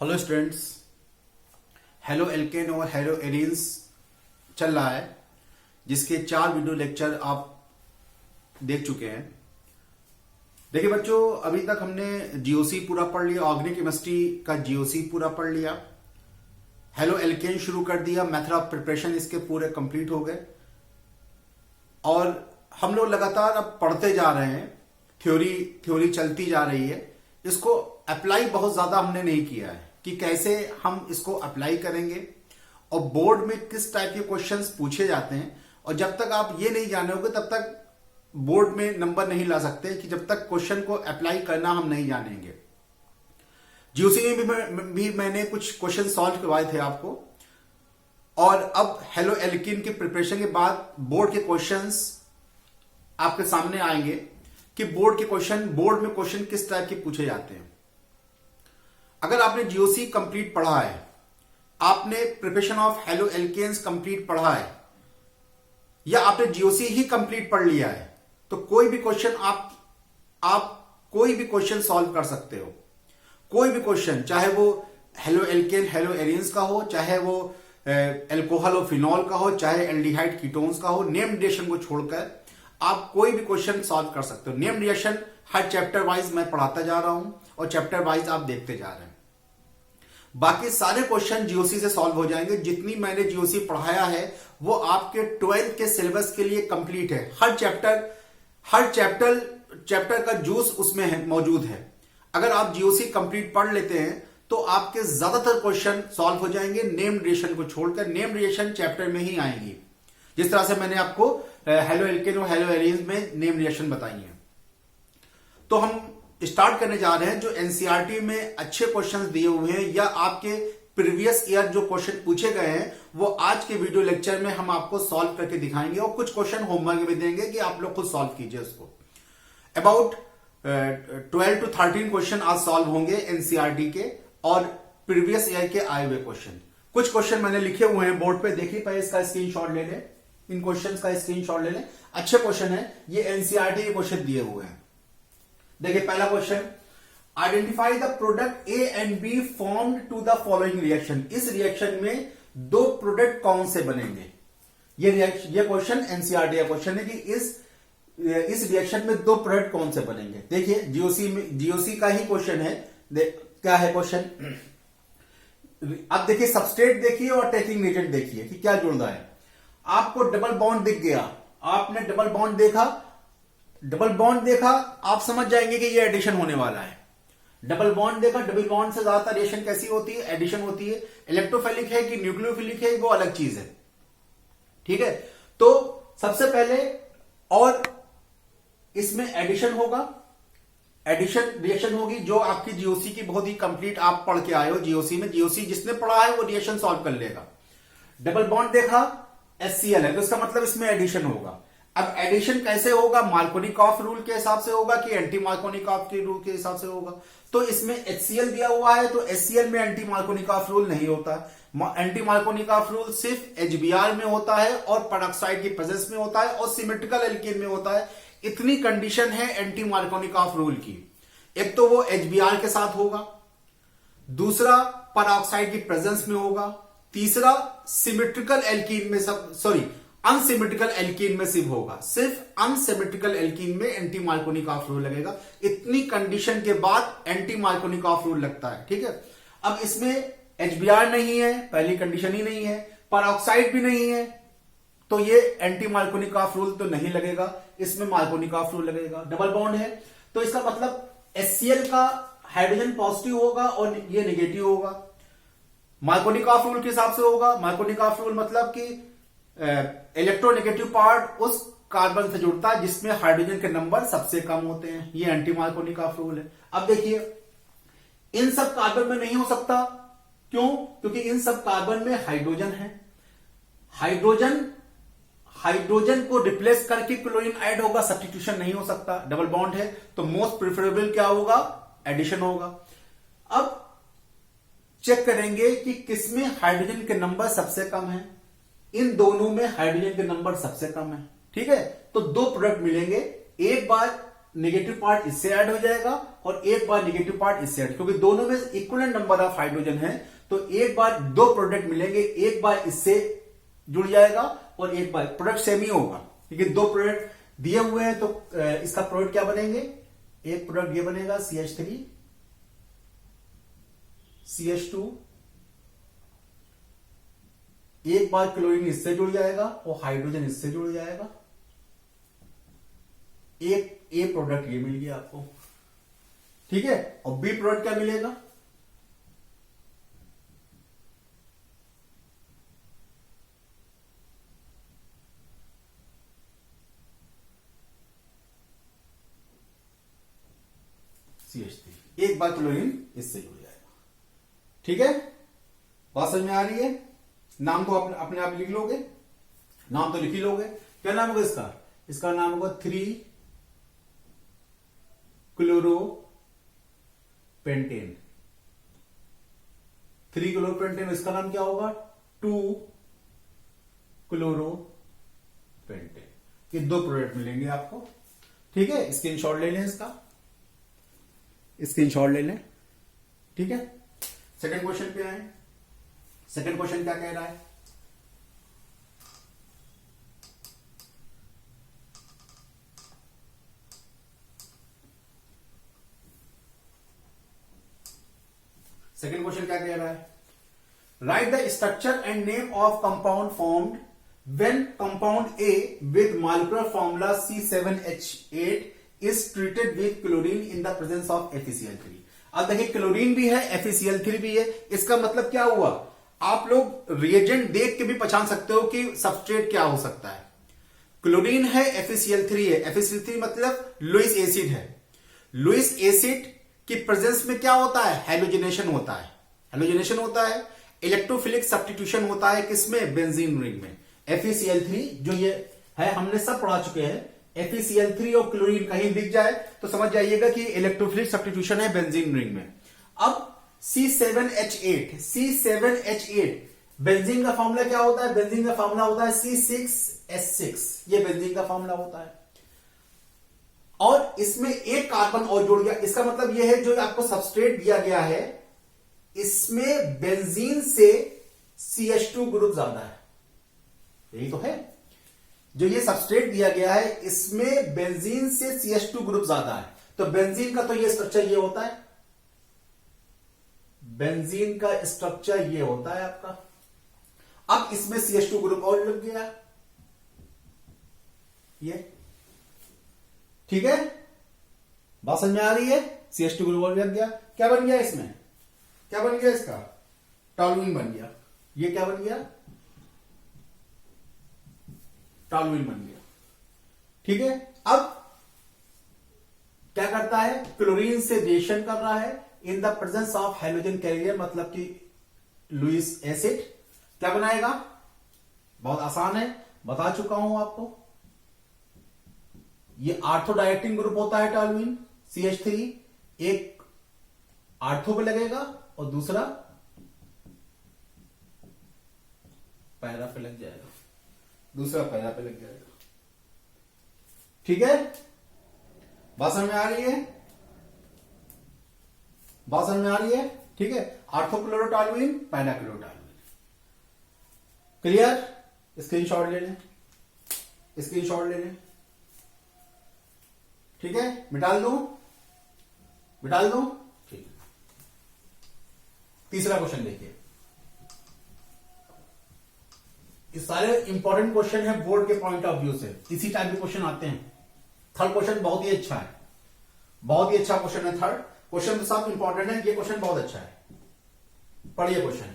Hello students, halo alkane और hello arenes चल रहा है, जिसके 4 वीडियो लेक्चर आप देख चुके हैं। देखिए बच्चों, अभी तक हमने जीओसी पूरा पढ़ लिया, ऑर्गेनिक केमिस्ट्री का जीओसी पूरा पढ़ लिया, हेलो एल्केन शुरू कर दिया, मेथड ऑफ प्रिपरेशन इसके पूरे कंप्लीट हो गए और हम लोग लगातार अब पढ़ते जा रहे हैं। थ्योरी चलती जा रही है। इसको अप्लाई बहुत ज्यादा हमने नहीं किया है कि कैसे हम इसको अप्लाई करेंगे और बोर्ड में किस टाइप के क्वेश्चंस पूछे जाते हैं। और जब तक आप ये नहीं जानेंगे तब तक बोर्ड में नंबर नहीं ला सकते, कि जब तक क्वेश्चन को अप्लाई करना हम नहीं जानेंगे। जीओसी में भी मैंने कुछ क्वेश्चन सॉल्व करवाए थे आपको, और अब हेलो एल्किन की प्रिपरेशन के बाद बोर्ड के क्वेश्चंस आपके सामने आएंगे कि बोर्ड में क्वेश्चन किस टाइप के पूछे जाते हैं। अगर आपने जीओसी कंप्लीट पढ़ा है, आपने preparation of haloalkanes complete पढ़ा है, या आपने जीओसी ही कंप्लीट पढ़ लिया है, तो कोई भी क्वेश्चन आप कोई भी क्वेश्चन सॉल्व कर सकते हो। कोई भी क्वेश्चन, चाहे वो हेलो एल्केन हेलो एरिन्स का हो, चाहे वो एल्कोहल और फिनॉल का हो, चाहे एल्डिहाइड कीटोन्स का हो, नेम रिएक्शन को छोड़कर आप कोई भी क्वेश्चन सॉल्व कर सकते हो। नेम रिएक्शन हर चैप्टर वाइज मैं पढ़ाता जा रहा हूं और चैप्टर वाइज आप देखते जा रहे हैं। बाकी सारे क्वेश्चन जीओसी से सॉल्व हो जाएंगे। जितनी मैंने जीओसी पढ़ाया है वो आपके 12th के सिलेबस के लिए कंप्लीट है। हर चैप्टर का जूस उसमें है, मौजूद है। अगर आप जीओसी कंप्लीट पढ़ लेते हैं तो आपके ज्यादातर क्वेश्चन सॉल्व हो जाएंगे, नेम रिएक्शन को छोड़कर। नेम रिएक्शन चैप्टर में ही आएंगी, जिस तरह से मैंने आपको हेलो एल्केन और हेलो एरिन्स में नेम रिएक्शन बताई है। तो हम स्टार्ट करने जा रहे हैं। जो एनसीईआरटी में अच्छे क्वेश्चंस दिए हुए हैं या आपके प्रीवियस ईयर जो क्वेश्चन पूछे गए हैं, वो आज के वीडियो लेक्चर में हम आपको सॉल्व करके दिखाएंगे, और कुछ क्वेश्चन होमवर्क में देंगे कि आप लोग खुद सॉल्व कीजिए उसको। अबाउट 12 to 13 क्वेश्चन आज सॉल्व होंगे एनसीईआरटी के और प्रीवियस ईयर के आए हुए क्वेश्चन। कुछ क्वेश्चन मैंने लिखे हुए हैं बोर्ड पे, देखिए पहले इसका स्क्रीनशॉट ले लें, इन क्वेश्चंस का स्क्रीनशॉट ले लें। अच्छे क्वेश्चन है, ये एनसीईआरटी के क्वेश्चन दिए हुए हैं। देखिए पहला question, identify the product A and B formed to the following reaction. इस रिएक्शन में 2 प्रोडक्ट कौन से बनेंगे? ये क्वेश्चन एनसीईआरटी का क्वेश्चन है कि इस रिएक्शन में 2 प्रोडक्ट कौन से बनेंगे। देखिए जीओसी का ही क्वेश्चन है। क्या है क्वेश्चन? अब देखिए सबस्ट्रेट देखिए और अटैकिंग एजेंट देखिए कि क्या जुड़ रहा है। आपको डबल बॉन्ड दिख गया, आपने डबल बॉन्ड देखा, आप समझ जाएंगे कि ये एडिशन होने वाला है। डबल बॉन्ड देखा, डबल बॉन्ड से ज्यादातर रिएक्शन कैसी होती है? एडिशन होती है। इलेक्ट्रोफिलिक है कि न्यूक्लियोफिलिक है, वो अलग चीज है। ठीक है, तो सबसे पहले, और इसमें एडिशन होगा, एडिशन रिएक्शन होगी, जो आपकी जीओसी की बहुत ही कंप्लीट आप पढ़ के आए हो। जीओसी में, जीओसी जिसने पढ़ा है वो रिएक्शन सॉल्व कर लेगा। डबल बॉन्ड देखा, HCl है, तो इसका मतलब इसमें एडिशन होगा। अब एडिशन कैसे होगा? मार्कोनिकॉफ रूल के हिसाब से होगा कि एंटी मार्कोनिकॉफ के रूल के हिसाब से होगा? तो इसमें HCl दिया हुआ है, तो HCl में एंटी मार्कोनिकॉफ रूल नहीं होता। एंटी मार्कोनिकॉफ रूल सिर्फ HBr में होता है और पेरोक्साइड की प्रेजेंस में होता है और सिमेट्रिकल एल्केन में होता है। इतनी कंडीशन है एंटी मार्कोनिकॉफ रूल की। एक तो वो HBr के साथ होगा, दूसरा पेरोक्साइड की प्रेजेंस में होगा, तीसरा सिमेट्रिकल एल्कीन में अनसिमेट्रिकल एल्कीन में सिर्फ होगा। सिर्फ अनसिमेट्रिकल एल्कीन में एंटी मार्कोनिकॉफ रूल लगेगा। इतनी कंडीशन के बाद एंटी मार्कोनिकॉफ रूल लगता है। ठीक है, अब इसमें HBr नहीं है, पहली कंडीशन ही नहीं है, पेरोक्साइड भी नहीं है, तो ये एंटी मार्कोनिकॉफ रूल तो नहीं लगेगा, इसमें मार्कोनिकॉफ रूल लगेगा। डबल बॉन्ड है, तो इसका मतलब HCl का हाइड्रोजन पॉजिटिव होगा और ये नेगेटिव होगा। मार्कोनिकॉफ रूल के हिसाब से होगा। मार्कोनिकॉफ रूल मतलब कि इलेक्ट्रोनेगेटिव पार्ट उस कार्बन से जुड़ता है जिसमें हाइड्रोजन के नंबर सबसे कम होते हैं। ये एंटी मार्कोनिकॉफ रूल है। अब देखिए, इन सब कार्बन में नहीं हो सकता। क्यों? क्योंकि इन सब कार्बन में हाइड्रोजन है। हाइड्रोजन को रिप्लेस करके क्लोरीन ऐड होगा, सब्स्टिट्यूशन नहीं हो सकता। डबल बॉन्ड है, तो मोस्ट प्रिफरेबल क्या होगा? एडिशन होगा। अब चेक करेंगे कि किसमें हाइड्रोजन के नंबर सबसे कम है। इन दोनों में हाइड्रोजन के नंबर सबसे कम है। ठीक है, तो 2 प्रोडक्ट मिलेंगे। एक बार नेगेटिव पार्ट इससे ऐड हो जाएगा और एक बार नेगेटिव पार्ट इससे ऐड, क्योंकि दोनों में इक्वलेंट नंबर ऑफ हाइड्रोजन है, तो एक बार दो प्रोडक्ट मिलेंगे, एक बार इससे जुड़ जाएगा और एक बार प्रोडक्ट सेम ही होगा, क्योंकि दो प्रोडक्ट दिए हुए हैं, तो इसका प्रोडक्ट क्या बनेंगे, एक प्रोडक्ट ये बनेगा CH3 CH2, एक बार क्लोरीन इससे जुड़ जाएगा और हाइड्रोजन इससे जुड़ जाएगा, एक ए प्रोडक्ट ये मिल गया आपको, ठीक है। और बी प्रोडक्ट क्या मिलेगा, CH3, एक बार क्लोरीन इससे जुड़ जाएगा, ठीक है। बात समझ में आ रही है। नाम तो अपने आप लिख लोगे, नाम तो लिख ही लोगे। क्या नाम होगा इसका, इसका नाम होगा 3 क्लोरोपेंटेन, 3 क्लोरोपेंटेन, इसका नाम क्या होगा 2 क्लोरोपेंटेन। ये दो प्रोडक्ट मिलेंगे आपको, ठीक है। स्क्रीनशॉट ले लें, इसका स्क्रीनशॉट ले लें, ठीक है। सेकंड क्वेश्चन पे आए। सेकंड क्वेश्चन क्या कह रहा है, सेकंड क्वेश्चन क्या कह रहा है, write the structure and name of compound formed when compound A with molecular formula C7H8 is treated with chlorine in the presence of FeCl3। अब देखिए क्लोरीन भी है, FeCl3 भी है, इसका मतलब क्या हुआ, आप लोग रिएजेंट देख के भी पहचान सकते हो कि सबस्ट्रेट क्या हो सकता है। क्लोरीन है, FeCl3 है, FeCl3 मतलब लुईस एसिड है। लुईस एसिड की प्रेजेंस में क्या होता है, हैलोजिनेशन होता है, हैलोजिनेशन होता है, इलेक्ट्रोफिलिक सब्स्टिट्यूशन होता है, किसमें, बेंजीन रिंग में। FeCl3 जो ये है हमने सब पढ़ा चुके हैं, FeCl3 और क्लोरीन कहीं दिख जाए तो समझ जाइएगा कि इलेक्ट्रोफिलिक सब्स्टिट्यूशन है बेंजीन रिंग में। अब C7H8 बेंजीन का फॉर्मूला क्या होता है, बेंजीन का फॉर्मूला होता है C6H6, ये बेंजीन का फॉर्मूला होता है। और इसमें एक कार्बन और जुड़ गया, इसका मतलब यह है जो आपको सबस्ट्रेट दिया गया है इसमें बेंजीन से CH2 ग्रुप ज्यादा है, यही तो है। जो ये सबस्ट्रेट दिया गया है इसमें बेंजीन से CH2 ग्रुप ज्यादा है, तो बेंजीन का तो ये स्ट्रक्चर ये होता है, बेंजीन का स्ट्रक्चर ये होता है आपका। अब इसमें CH2 ग्रुप और लग गया, ये ठीक है, बात समझ में आ रही है। CH2 ग्रुप और लग गया, क्या बन गया इसमें, क्या बन गया इसका, टॉलुइन बन गया। ये क्या बन गया, टॉलुइन बन गया, ठीक है। अब क्या करता है, क्लोरीन से रिएक्शन कर रहा है in the presence of hydrogen carrier, मतलब कि लुईस एसिड। क्या बनाएगा, बहुत आसान है, बता चुका हूं आपको। ये आर्थो डायरेक्टिंग ग्रुप होता है टॉलुइन, CH3 एक आर्थो पे लगेगा और दूसरा पैरा पे लग जाएगा, दूसरा पैरा पे लग जाएगा, ठीक है। बात समझ में आ रही है, बात समझ में आ रही है, ठीक है। आर्थोक्लोरोटॉलुइन, पैराक्लोरोटॉलुइन, क्लियर। स्क्रीनशॉट ले लें, स्क्रीनशॉट ले लें, ठीक है। मिटाल दो, मिटाल दो, ठीक। तीसरा क्वेश्चन देखिए, ये सारे इंपॉर्टेंट क्वेश्चन है बोर्ड के पॉइंट ऑफ व्यू से, इसी टाइप के क्वेश्चन आते हैं। थर्ड क्वेश्चन बहुत ही अच्छा है, बहुत ही अच्छा क्वेश्चन है। थर्ड क्वेश्चन तो सब इंपॉर्टेंट है, ये क्वेश्चन बहुत अच्छा है। पढ़िए question,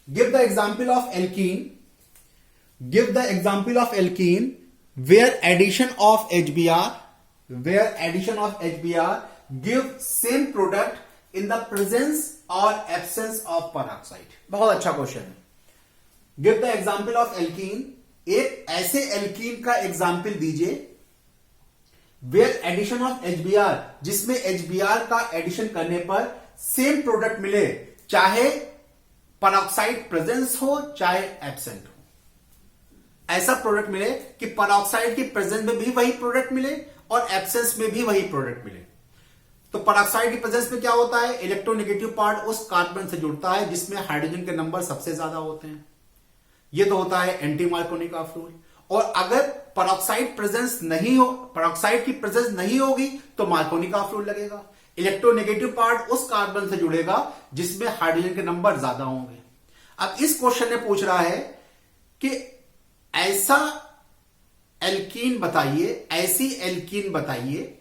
give the example of alkene, give the example of alkene where addition of HBr, where addition of HBr give same product in the presence और एब्सेंस ऑफ पेरोक्साइड। बहुत अच्छा क्वेश्चन है। Give the example of alkene, एक ऐसे alkene का example दीजिए where addition of HBr, जिसमें HBr का एडिशन करने पर सेम प्रोडक्ट मिले, चाहे पेरोक्साइड प्रेजेंस हो चाहे एब्सेंट हो। ऐसा प्रोडक्ट मिले कि पेरोक्साइड की प्रेजेंस में भी वही प्रोडक्ट मिले और एब्सेंस में भी वही प्रोडक्ट मिले। तो पेरोक्साइड की प्रेजेंस में क्या होता है, इलेक्ट्रोनेगेटिव पार्ट उस कार्बन से जुड़ता है जिसमें हाइड्रोजन के नंबर सबसे ज्यादा होते हैं। ये तो होता है एंटी मार्कोनिकॉफ रूल। और अगर पेरोक्साइड की प्रेजेंस नहीं होगी तो मार्कोनिकॉफ रूल लगेगा। इलेक्ट्रोनेगेटिव पार्ट उस कार्बन से जुड़ेगा जिसमें हाइड्रोजन के नंबर ज्यादा होंगे। अब इस क्वेश्चन में पूछ रहा है कि ऐसा एल्कीन बताइए, ऐसी एल्कीन बताइए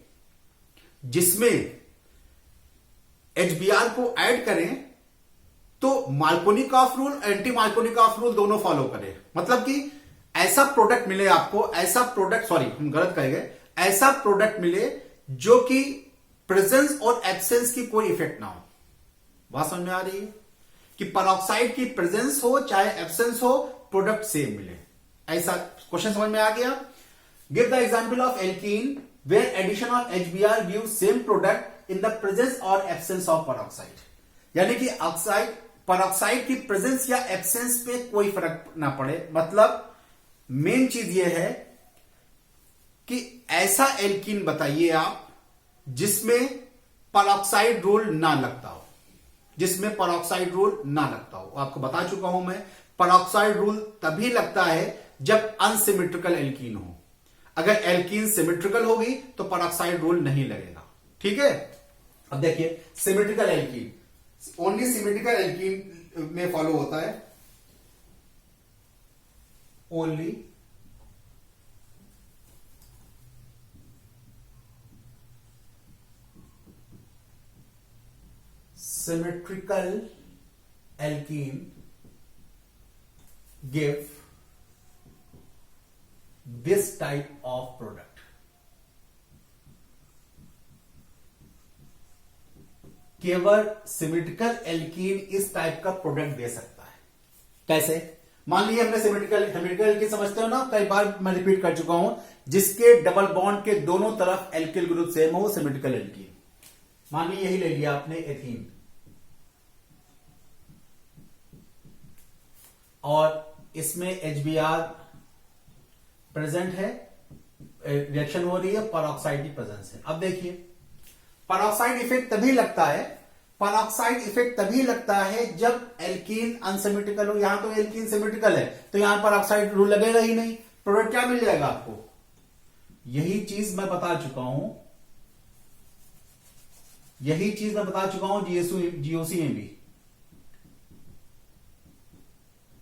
जिसमें HBr को ऐड करें तो Markovnikov rule, anti Markovnikov rule दोनों फॉलो करें। मतलब कि ऐसा प्रोडक्ट मिले आपको, ऐसा प्रोडक्ट मिले जो कि प्रेजेंस और एब्सेंस की कोई इफेक्ट ना हो। बात समझ में आ रही है कि पेरोक्साइड की प्रेजेंस हो चाहे एब्सेंस हो, प्रोडक्ट सेम मिले। ऐसा क्वेश्चन समझ में आ गया। Give the example of alkene where addition of HBr give same product in the presence और एब्सेंस ऑफ पेरोक्साइड। यानी कि पेरोक्साइड की प्रेजेंस या एब्सेंस पे कोई फर्क ना पड़े। मतलब मेन चीज यह है कि ऐसा एल्कीन बताइए आप जिसमें पेरोक्साइड रूल ना लगता हो, जिसमें पेरोक्साइड रूल ना लगता हो। आपको बता चुका हूं मैं, पेरोक्साइड रूल तभी लगता है जब अनसिमेट्रिकल एल्कीन हो। अगर एल्कीन सिमेट्रिकल होगी तो पेरोक्साइड रूल नहीं लगेगा। ठीक है। अब देखिए symmetrical alkene, only symmetrical alkene में फॉलो होता है, only symmetrical alkene give this type of product। केवल सिमेट्रिकल एल्कीन इस टाइप का प्रोडक्ट दे सकता है। कैसे? मान लीजिए हमने सिमेट्रिकल एल्कीन समझते हो ना, कई बार मैं रिपीट कर चुका हूं, जिसके डबल बॉन्ड के दोनों तरफ एल्किल ग्रुप सेम हो, सिमेट्रिकल एल्कीन। मान लीजिए यही ले लिया आपने एथीन, और इसमें HBr प्रेजेंट है, रिएक्शन हो रही है, पेरोक्साइड की प्रेजेंस है। अब देखिए पेरोक्साइड इफेक्ट तभी लगता है जब एल्कीन अनसिमेट्रिकल हो। यहां तो एल्कीन सिमेट्रिकल है तो यहां पेरोक्साइड रूल लगेगा ही नहीं। प्रोडक्ट क्या मिल जाएगा आपको? यही चीज मैं बता चुका हूं, GOC में भी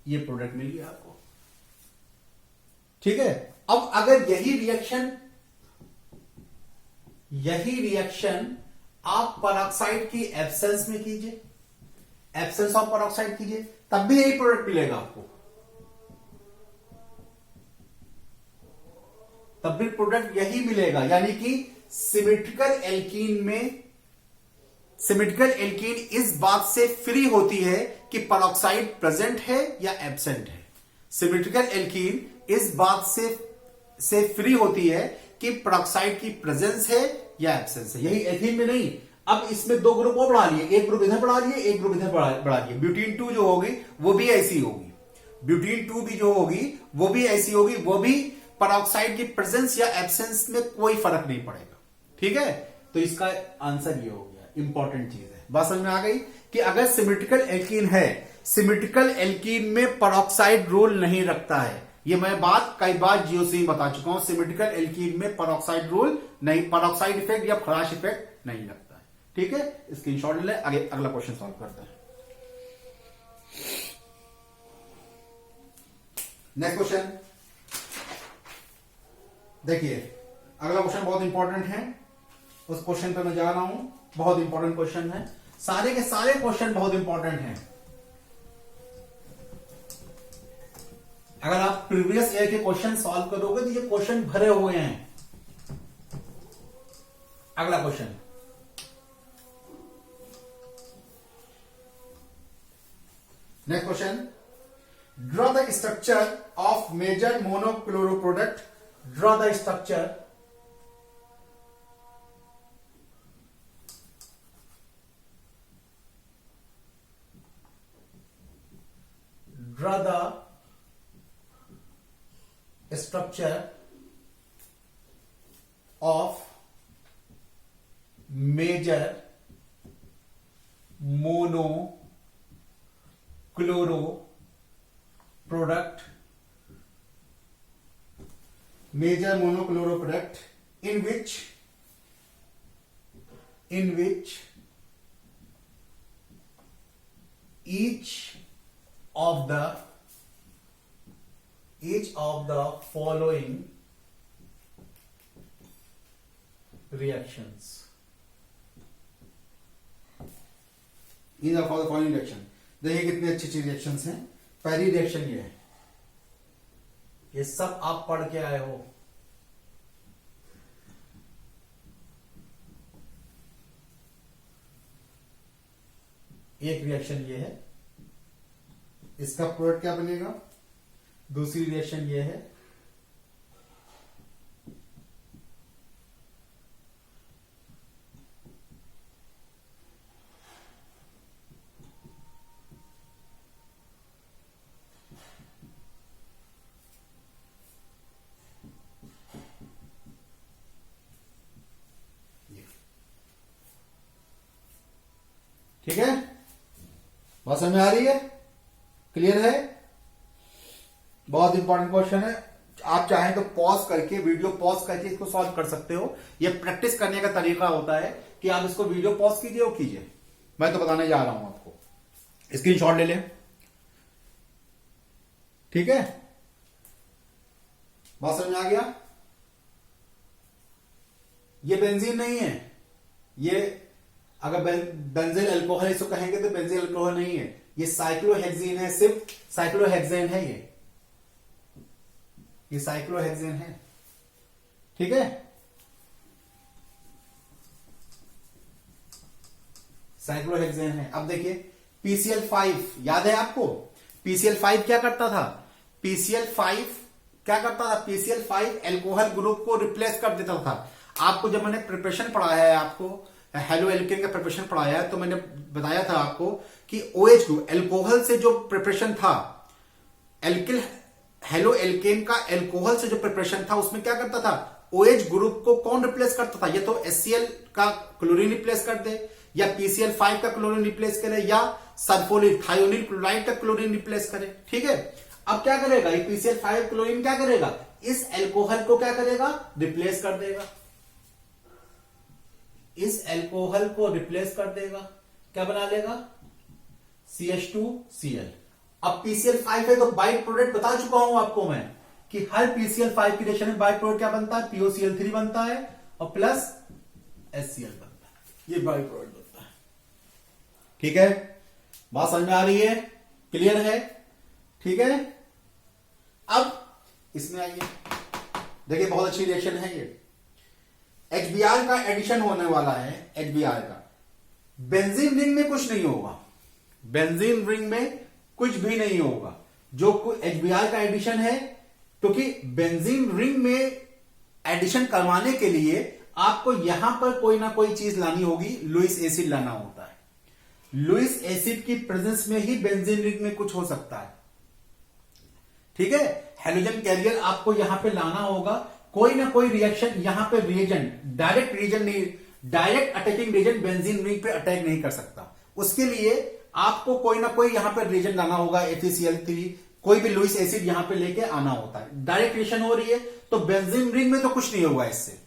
ये प्रोडक्ट मिल गया आपको। ठीक है। अब अगर यही रिएक्शन आप पेरोक्साइड की एब्सेंस में कीजिए, एब्सेंस ऑफ पेरोक्साइड कीजिए, तब भी यही प्रोडक्ट मिलेगा आपको। तब भी प्रोडक्ट यही मिलेगा। यानी कि सिमेट्रिकल एल्कीन इस बात से फ्री होती है कि पेरोक्साइड प्रेजेंट है या एब्सेंट है। सिमेट्रिकल एल्कीन इस बात से फ्री होती है कि पेरोक्साइड की प्रेजेंस है या एब्सेंस है। यही एथीन में नहीं। अब इसमें दो ग्रुप और बढ़ा लिए, एक ग्रुप इधर बढ़ा लिए, एक ग्रुप इधर बढ़ा लिए। ब्यूटीन 2 जो होगी वो भी ऐसी होगी, ब्यूटीन 2 भी जो होगी वो भी ऐसी होगी, वो भी पेरोक्साइड की प्रेजेंस या एब्सेंस में कोई फर्क नहीं पड़ेगा। ठीक है। तो इसका आंसर ये हो गया। इंपॉर्टेंट चीज है। बात समझ में आ गई कि अगर सिमेट्रिकल एल्कीन है, सिमेट्रिकल एल्कीन में पेरोक्साइड रूल नहीं रखता है। ये मैं बात कई बार GOC में बता चुका हूं। सिमेट्रिकल एल्कीन में पेरोक्साइड रूल नहीं, पेरोक्साइड इफेक्ट या फ्लाश इफेक्ट नहीं लगता है। ठीक है। स्क्रीनशॉट ले, आगे अगला क्वेश्चन सॉल्व करते हैं। नेक्स्ट क्वेश्चन देखिए, अगला क्वेश्चन बहुत इंपॉर्टेंट है। उस क्वेश्चन पर मैं जा रहा हूं। बहुत इंपॉर्टेंट क्वेश्चन है, सारे के सारे क्वेश्चन बहुत इंपॉर्टेंट हैं। अगर आप प्रीवियस ईयर के क्वेश्चन सॉल्व करोगे तो ये क्वेश्चन भरे हुए हैं। अगला question, next question, draw the structure of major monochloro product. Draw the structure of major mono chloro product, major monochloro product in which each of the following reactions, these are for the following reaction. देखिए कितने अच्छी अच्छी reactions हैं. पहली reaction ये है, ये सब आप पढ़ के आए हो. एक रिएक्शन ये है, इसका प्रोडक्ट क्या बनेगा. दूसरी रिएक्शन ये है, ठीक है. बात समझ में आ रही है? क्लियर है? बहुत इंपॉर्टेंट क्वेश्चन है. आप चाहें तो पॉज करके, वीडियो पॉज करके इसको सॉल्व कर सकते हो. ये प्रैक्टिस करने का तरीका होता है कि आप इसको वीडियो पॉज कीजिए और कीजिए. मैं तो बताने जा रहा हूं आपको. स्क्रीनशॉट ले लें. ठीक है, बात समझ में आ गया. ये बेंजीन नहीं है. ये अगर बेंजील अल्कोहल इसको कहेंगे तो बेंजील अल्कोहल नहीं है. ये साइक्लोहेक्सेन है. सिर्फ साइक्लोहेक्सेन है. ये साइक्लोहेक्सेन है. ठीक है, साइक्लोहेक्सेन है. अब देखिए PCl5 याद है आपको. PCl5 क्या करता था? PCl5 एल्कोहल ग्रुप को रिप्लेस कर देता था. आपको जब मैंने प्रिपरेशन पढ़ाया है, आपको हेलो एल्केन का प्रिपरेशन पढ़ाया है, तो मैंने बताया था आपको कि OH ग्रुप एल्कोहल से जो प्रिपरेशन था, एल्किल हेलो एल्केन का एल्कोहल से जो प्रिपरेशन था, उसमें क्या करता था? OH ग्रुप को कौन रिप्लेस करता था? या तो HCl का क्लोरीन रिप्लेस कर दे, या PCl5 का क्लोरीन रिप्लेस करे, या सल्फोनिल थायोनिल क्लोराइड का क्लोरीन रिप्लेस करे. ठीक है, अब क्या करेगा ये PCl5 क्लोरीन? क्या करेगा? इस एल्कोहल को क्या करेगा? रिप्लेस कर देगा. इस एल्कोहल को रिप्लेस कर देगा. क्या बना लेगा? CH2Cl. अब PCl5 है तो बाई प्रोडक्ट बता चुका हूं आपको मैं कि हर PCl5 की रिएक्शन में बाई प्रोडक्ट क्या बनता है? POCl3 बनता है और प्लस HCl बनता है. ये बाई प्रोडक्ट बनता है. ठीक है, बात समझ में आ रही है? क्लियर है? ठीक है, अब इसमें आइए. देखिए बहुत अच्छी रिएक्शन है ये. HBr का एडिशन होने वाला है. HBr का बेंजीन रिंग में कुछ नहीं होगा. बेंजीन रिंग में कुछ भी नहीं होगा. जो HBr का एडिशन है, क्योंकि बेंजीन रिंग में एडिशन करवाने के लिए आपको यहां पर कोई ना कोई चीज लानी होगी. लुईस एसिड लाना होता है. लुईस एसिड की प्रेजेंस में ही बेंजीन रिंग में कुछ हो सकता है. ठीक है, हेलोजन कैरियर आपको यहां पे लाना होगा. कोई ना कोई रिएक्शन यहां पे रिएजेंट, डायरेक्ट रिएजेंट नहीं, direct attacking reagent benzene ring पे अटैक नहीं कर सकता. उसके लिए आपको कोई ना कोई यहां पे रिएजेंट लाना होगा. FeCl3, कोई भी लुईस एसिड यहां पे लेके आना होता है. डायरेक्ट रिएक्शन हो रही है तो बेंजीन रिंग में तो कुछ नहीं होगा. इससे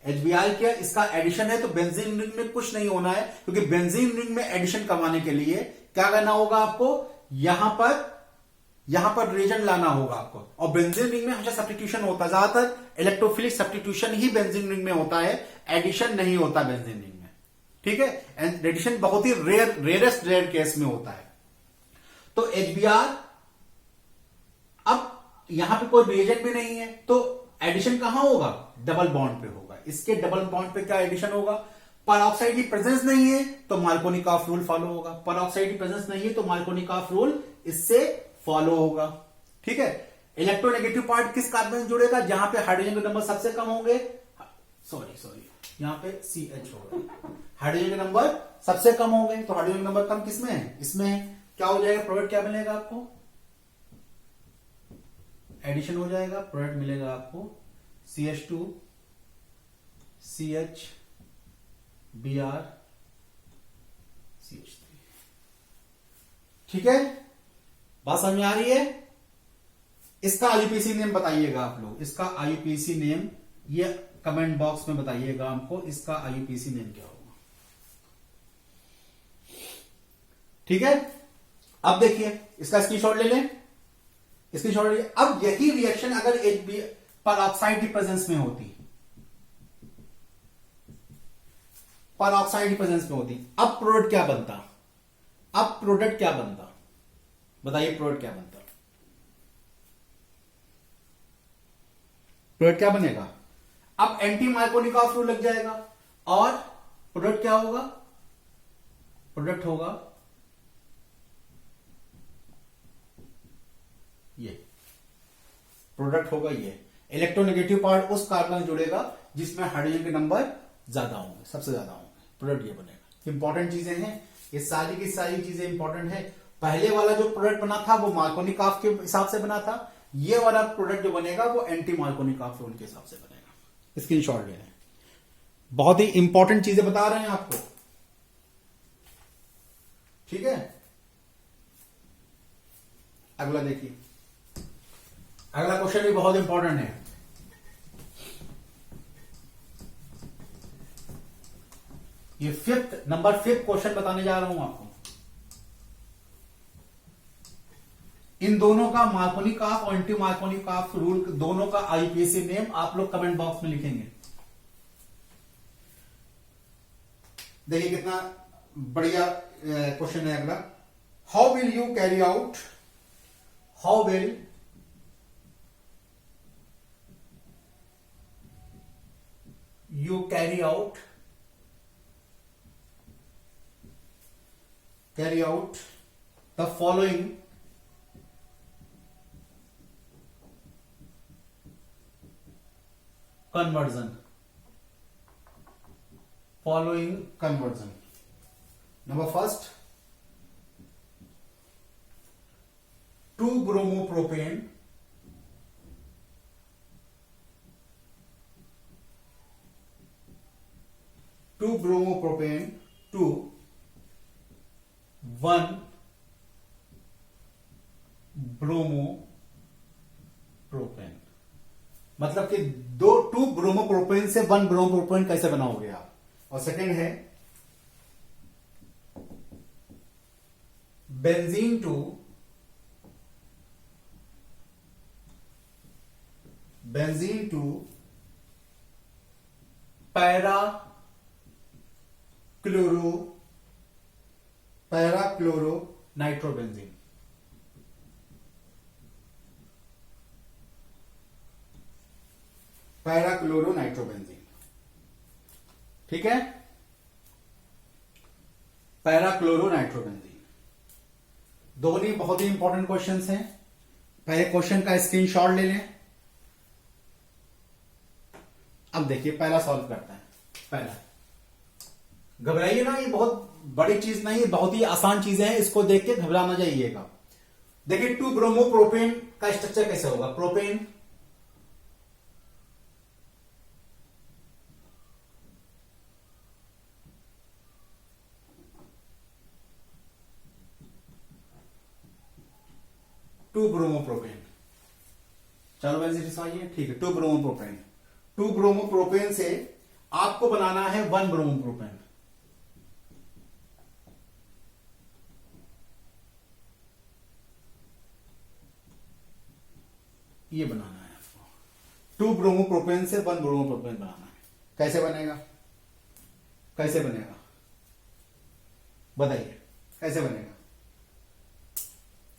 HBr क्या इसका एडिशन है तो बेंजीन रिंग में कुछ नहीं होना है, क्योंकि बेंजीन रिंग में एडिशन करवाने के लिए क्या करना होगा आपको? यहां पर रिएजेंट लाना होगा आपको. और बेंजीन रिंग में हमेशा सब्स्टिट्यूशन होता है. ज्यादातर इलेक्ट्रोफिलिक सब्स्टिट्यूशन ही बेंजीन रिंग में होता है. एडिशन नहीं होता बेंजीन रिंग में. ठीक है, एंड एडिशन बहुत ही रेयरेस्ट रेयर केस में होता है. तो HBr, अब यहां पे कोई रिएजेंट भी नहीं है तो एडिशन कहां होगा? डबल बॉन्ड पे होगा. इसके डबल बॉन्ड पे क्या एडिशन होगा? परऑक्साइड की प्रेजेंस नहीं है तो मार्कोनिकॉफ रूल फॉलो होगा. परऑक्साइड की प्रेजेंस नहीं है तो मार्कोनिकॉफ रूल इससे फॉलो होगा. ठीक है, इलेक्ट्रोनेगेटिव पार्ट किस कार्बन से जुड़ेगा? जहां पे हाइड्रोजन के नंबर सबसे कम होंगे. सॉरी यहां पे CH होगा. हाइड्रोजन के नंबर सबसे कम होंगे तो हाइड्रोजन के नंबर कम किसमें है? इसमें है. क्या हो जाएगा? प्रोडक्ट क्या मिलेगा आपको? एडिशन हो जाएगा. प्रोडक्ट मिलेगा आपको CH2CH BrCH3। ठीक है, बात समझ में आ रही है? इसका आईयूपीसी नेम बताइएगा आप लोग, इसका आईयूपीसी नेम ये कमेंट बॉक्स में बताइएगा हमको, इसका आईयूपीसी नेम क्या होगा। ठीक है, अब देखिए इसका स्क्रीनशॉट ले लें, स्क्रीनशॉट ले लें। अब यही रिएक्शन अगर HB परऑक्साइड की प्रेजेंस में होती, परऑक्साइड की प्रेजेंस में होती, अब प्रोडक्ट क्या बनता? अब प्रोडक्ट क्या बनता बताइए, प्रोडक्ट क्या बनता? प्रोडक्ट क्या बनेगा? अब एंटी मार्कोनिकॉफ रूल लग जाएगा और प्रोडक्ट क्या होगा? प्रोडक्ट होगा ये, प्रोडक्ट होगा ये। इलेक्ट्रोनेगेटिव पार्ट उस कार्बन जुड़ेगा जिसमें हाइड्रोजन के नंबर ज्यादा होंगे, सबसे ज्यादा होंगे, प्रोडक्ट ये बनेगा। इंपॉर्टेंट चीजें हैं ये, सारी की सारी चीजें इंपॉर्टेंट है। पहले वाला जो प्रोडक्ट बना था वो मार्कोनिकॉफ के हिसाब से बना था, ये वाला प्रोडक्ट जो बनेगा वो एंटी मार्कोनिकॉफ रूल के हिसाब से बनेगा। स्क्रीनशॉट ले लें, बहुत ही इंपॉर्टेंट चीजें बता रहे हैं आपको। ठीक है, अगला देखिए, अगला क्वेश्चन भी बहुत इंपॉर्टेंट है। ये नंबर 5 क्वेश्चन बताने जा रहा हूं आपको। इन दोनों का मार्कोनिकॉफ और एंटी मार्कोनिकॉफ रूल दोनों का आईयूपीएसी नेम आप लोग कमेंट बॉक्स में लिखेंगे। देखिए कितना बढ़िया क्वेश्चन है अगला। How will you carry out, how will you carry out the following conversion, number first, 2-bromopropane to 1-bromopropane, मतलब कि 2-bromopropane से 1-bromopropane कैसे बनाओगे आप। और सेकंड है benzene to parachloro nitrobenzene. Parachloro nitrobenzene, ठीक है, पैराक्लोरो नाइट्रोबेंजीन। दोनों बहुत ही इंपॉर्टेंट क्वेश्चंस हैं। पहले क्वेश्चन का स्क्रीनशॉट ले लें। अब देखिए पहला सॉल्व करते हैं। पहला, घबराइए ना, ये बहुत बड़ी चीज नहीं है, बहुत ही आसान चीजें हैं, इसको देख के घबराना जाइएगा। देखिए 2-ब्रोमोप्रोपेन का स्ट्रक्चर कैसे होगा। प्रोपेन, टू ब्रोमोप्रोपेन, चलो वैसे आइए, ठीक है। 2-ब्रोमोप्रोपेन से आपको बनाना है 1-ब्रोमोप्रोपेन। ये बनाना है आपको, 2-ब्रोमोप्रोपेन से 1-ब्रोमोप्रोपेन बनाना है। कैसे बनेगा, कैसे बनेगा बताइए, कैसे बनेगा।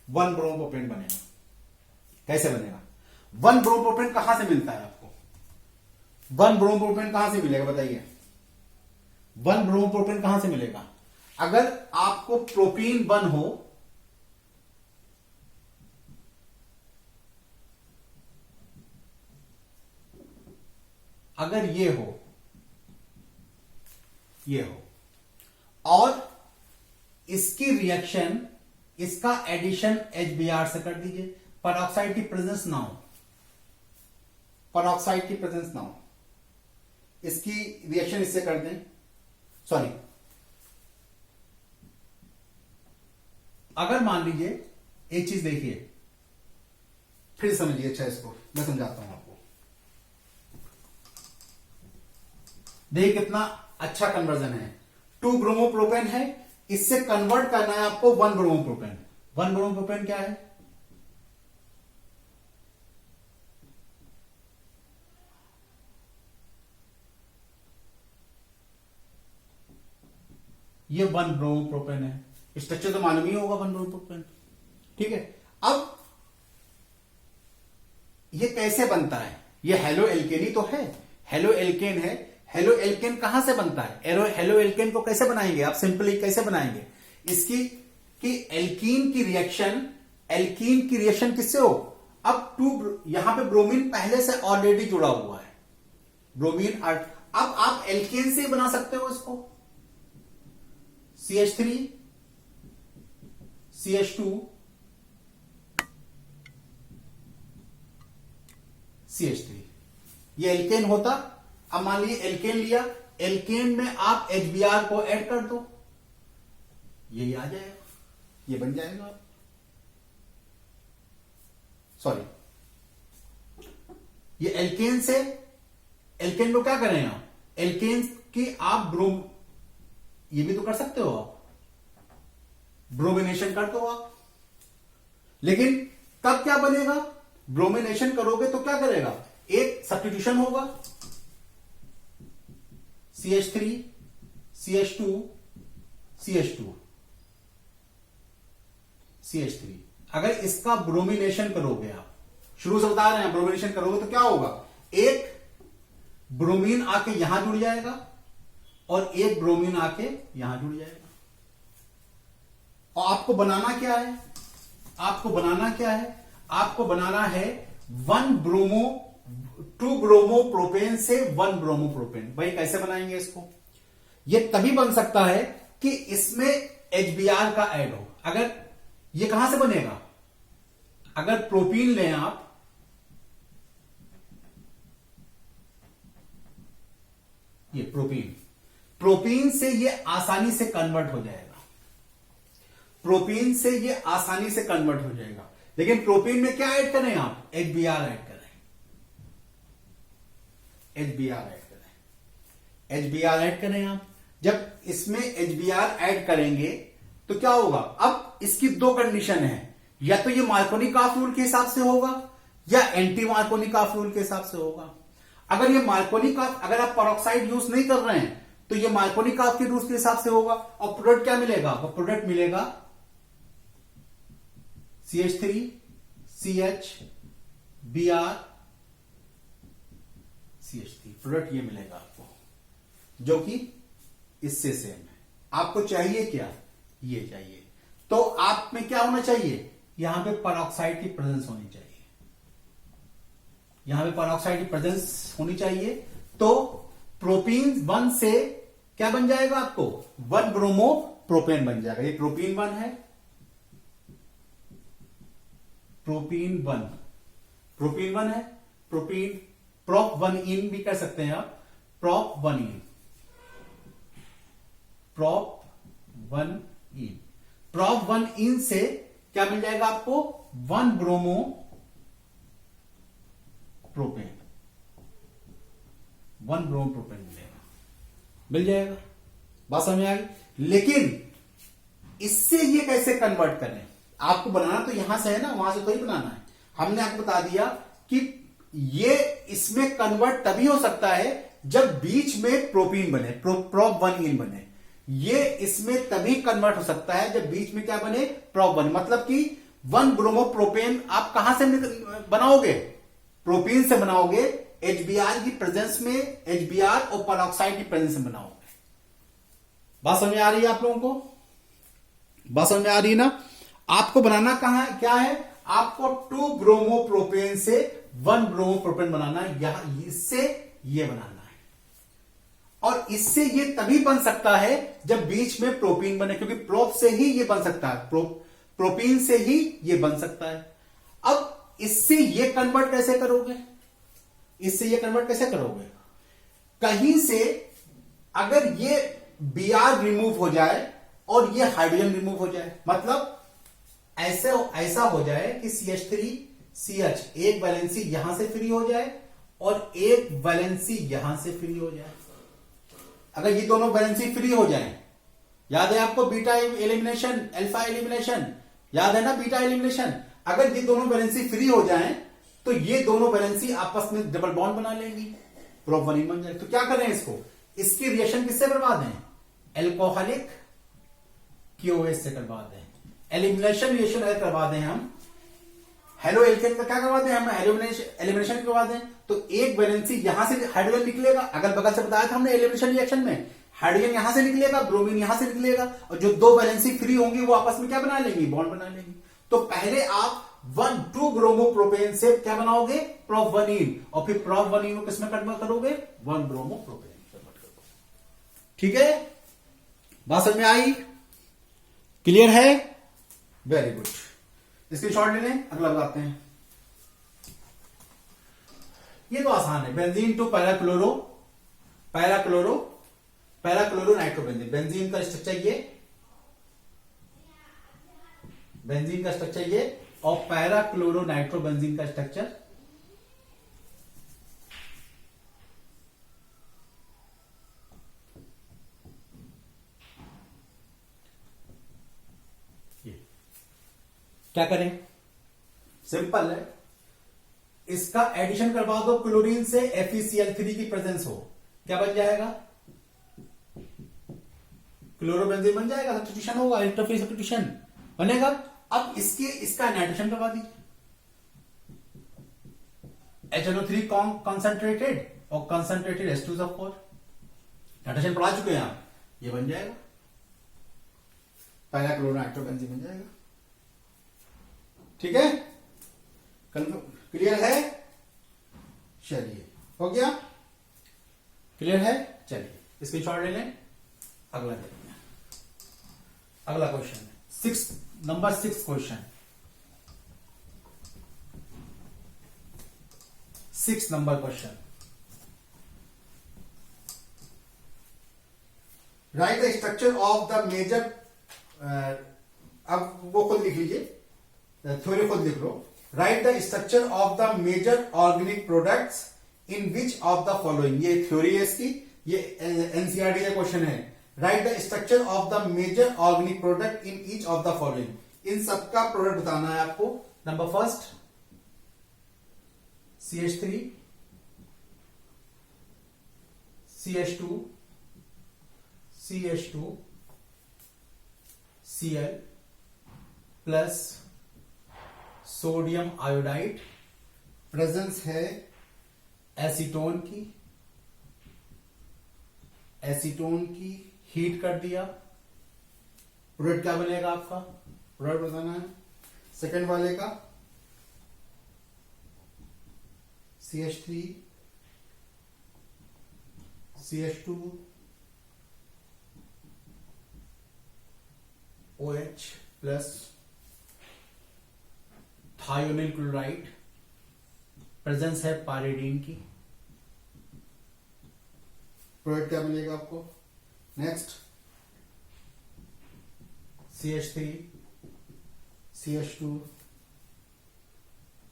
1-ब्रोमोप्रोपेन बनेगा, कैसे बनेगा। 1-ब्रोमोप्रोपेन कहां से मिलता है आपको, 1-ब्रोमोप्रोपेन कहां से मिलेगा बताइए। 1-ब्रोमोप्रोपेन कहां से मिलेगा। अगर आपको प्रोपीन 1 हो, अगर ये हो और इसकी रिएक्शन, इसका एडिशन HBr से कर दीजिए, परऑक्साइड की प्रेजेंस ना हो, इसकी रिएक्शन इससे कर दें, सॉरी, अगर मान लीजिए एक चीज देखिए, फिर समझिए, अच्छा इसको मैं समझाता हूं आपको। देखिए कितना अच्छा कन्वर्जन है। 2 ब्रोमोप्रोपेन है, इससे कन्वर्ट करना है आपको 1 ब्रोमोप्रोपेन। 1 ब्रोमोप्रोपेन क्या है? ये 1 ब्रोमोप्रोपेन है। स्ट्रक्चर तो मालूम ही होगा 1 ब्रोमोप्रोपेन, ठीक है। अब ये कैसे बनता है? ये हेलो एल्केन ही तो है, हेलो एल्केन है। हेलो एल्केन कहां से बनता है? हेलो एल्केन को कैसे बनाएंगे आप? सिंपली कैसे बनाएंगे इसकी कि एल्कीन की रिएक्शन किससे हो? अब यहां पे ब्रोमीन पहले से ऑलरेडी जुड़ा हुआ है, ब्रोमीन। अब आप एल्केन से बना सकते हो इसको, CH3 CH2 CH3, ये एल्केन होता। अब मान लीजिए एल्केन लिया, एल्केन में आप HBr को ऐड कर दो, यही आ जाएगा, ये बन जाएगा। सॉरी, ये एल्केन को क्या करें आप? एल्केन की आप ये भी तो कर सकते हो आप, ब्रोमिनेशन कर दो आप। लेकिन तब क्या बनेगा? ब्रोमिनेशन करोगे तो क्या करेगा? एक सब्स्टिट्यूशन होगा, CH3 CH2 CH2 CH3। अगर इसका ब्रोमिनेशन करोगे आप, शुरू से बता रहे हैं, ब्रोमिनेशन करोगे तो क्या होगा? एक ब्रोमीन आके यहां जुड़ जाएगा और एक ब्रोमीन आके यहां जुड़ जाएगा। और आपको बनाना क्या है? आपको बनाना है 2 ब्रोमोप्रोपेन से 1 ब्रोमोप्रोपेन। भाई कैसे बनाएंगे इसको? ये तभी बन सकता है कि इसमें HBr का ऐड हो। अगर ये कहां से बनेगा? अगर प्रोपीन लें आप, ये प्रोपीन से ये आसानी से कन्वर्ट हो जाएगा, लेकिन प्रोपीन में क्या ऐड करें आप? HBr ऐड करें, HBr ऐड करें आप। जब इसमें HBr ऐड करेंगे तो क्या होगा? अब इसकी 2 कंडीशन है, या तो ये मार्कोनी-काफ रूल के हिसाब से होगा या एंटी मार्कोनी-काफ रूल के हिसाब से होगा। अगर ये मार्कोनी-काफ, अगर आप पेरोक्साइड यूज नहीं कर रहे हैं तो ये मार्कोनी-काफ के रूल के हिसाब से होगा। और प्रोडक्ट क्या मिलेगा? वो प्रोडक्ट मिलेगा CH3 CH Br CH3, product ये मिलेगा आपको, जो कि इससे सेम है। आपको चाहिए क्या? ये चाहिए। तो आप में क्या होना चाहिए? यहां पे पेरोक्साइड की प्रेजेंस होनी चाहिए, तो प्रोपीन 1 से क्या बन जाएगा आपको? 1 ब्रोमोप्रोपेन बन जाएगा। ये प्रोपीन 1 है, प्रोपीन 1 है, प्रोप 1 इन भी कर सकते हैं आप, प्रोप 1 इन से क्या मिल जाएगा आपको? 1 ब्रोमोप्रोपेन मिल जाएगा। बात समझ आ गई? लेकिन इससे ये कैसे कन्वर्ट करें? आपको बनाना तो यहां से है ना, वहां से तो ही बनाना है। हमने आपको बता दिया कि ये इसमें कन्वर्ट तभी हो सकता है जब बीच में प्रोपीन बने, प्रोप 1 इन बने। ये इसमें तभी कन्वर्ट हो सकता है जब बीच में क्या बने? प्रोप 1। मतलब कि 1 ब्रोमोप्रोपेन आप कहां से बनाओगे? प्रोपीन से बनाओगे, HBr की प्रेजेंस में, HBr और पेरोक्साइड की प्रेजेंस में बनाओगे। बात समझ में आ रही है आप लोगों को? बात समझ में आ रही है ना? आपको बनाना क्या है? आपको 2 ब्रोमोप्रोपेन से 1 ब्रोमोप्रोपेन बनाना है, इससे ये बनाना है। और इससे ये तभी बन सकता है जब बीच में प्रोपीन बने, क्योंकि प्रोप से ही ये बन सकता है, प्रोपीन से ही ये बन सकता है। अब इससे ये कन्वर्ट कैसे करोगे? कहीं से अगर ये Br रिमूव हो जाए और ये हाइड्रोजन रिमूव हो जाए, मतलब ऐसा हो जाए कि CH3CH एक वैलेंसी यहां से फ्री हो जाए और एक वैलेंसी यहां से फ्री हो जाए। अगर ये दोनों वैलेंसी फ्री हो जाए, याद है आपको बीटा एलिमिनेशन, अल्फा एलिमिनेशन, याद है ना बीटा एलिमिनेशन। अगर ये दोनों वैलेंसी फ्री हो जाएं तो ये दोनों वैलेंसी आपस में डबल बॉन्ड बना लेंगी, प्रोपॉनिन बन जाए। तो क्या कर रहे हैं इसको, इसकी रिएक्शन किससे करवा दें, एल्कोहलिक KOH से करवा दें। एलिमिनेशन रिएक्शन अगर करवा दें हम, हेलो एल्केन का क्या करवा दें हम, एलिमिनेशन करवा दें, तो एक वैलेंसी यहां से हाइड्रोजन निकलेगा, अगल बगल से बताया था हमने एलिमिनेशन रिएक्शन में, हाइड्रोजन यहां से निकलेगा, ब्रोमीन यहां से निकलेगा, और जो दो वैलेंसी फ्री होंगी वो आपस में क्या बना लेंगी, बॉन्ड बना लेंगी। तो पहले आप 1,2 ब्रोमो प्रोपेन से क्या बनाओगे, प्रोपवनीन, और फिर प्रोपवनीन को किसमें कन्वर्ट करोगे, 1 ब्रोमो प्रोपेन कन्वर्ट करोगे। ठीक है, बात समझ में आई, क्लियर है, वेरी गुड। इसके शॉर्ट ले लें, अगला बताते हैं। ये तो आसान है, benzene to parachloro nitrobenzene. Benzene का स्ट्रक्चर ये, बेंजीन का स्ट्रक्चर ये, और पैराक्लोरो नाइट्रोबेंजीन का स्ट्रक्चर ये। क्या करें, सिंपल है, इसका एडिशन करवा दो क्लोरीन से, FeCl3 की प्रेजेंस हो, क्या बन जाएगा, क्लोरोबेंजीन बन जाएगा, सब्स्टिट्यूशन होगा, इलेक्ट्रोफिलिक सब्स्टिट्यूशन बनेगा। अब इसका नाइट्रेशन करवा दीजिए, HNO3 कॉन्सेंट्रेटेड और कॉन्सेंट्रेटेड H2SO4, नाइट्रेशन पढ़ा चुके हैं आप, ये बन जाएगा, पैराक्लोरो नाइट्रोबेंजीन बन जाएगा। ठीक है, क्लियर है, चलिए हो गया, क्लियर है, चलिए इसकी शॉर्ट ले लें, अगला देखते हैं। अगला question number 6 question, 6 number question, write the structure of the major, अब वो खुद लिख लीजिए, थ्योरी खुद लिख लो। Write the structure of the major organic products in which of the following, ये थ्योरी है इसकी, ये एनसीईआरटी का क्वेश्चन है। Write the structure of the major organic product in each of the following, इन सबका प्रोडक्ट बताना है आपको। Number first CH3, CH2, CH2, Cl plus sodium iodide, presence है एसीटोन की, हीट कर दिया, प्रोडक्ट क्या बनेगा आपका, प्रोडक्ट बताना है। सेकेंड वाले का CH3, CH2, OH plus thionyl chloride, presence है पायरिडीन की, प्रोडक्ट क्या मिलेगा आपको। Next CH3, CH2,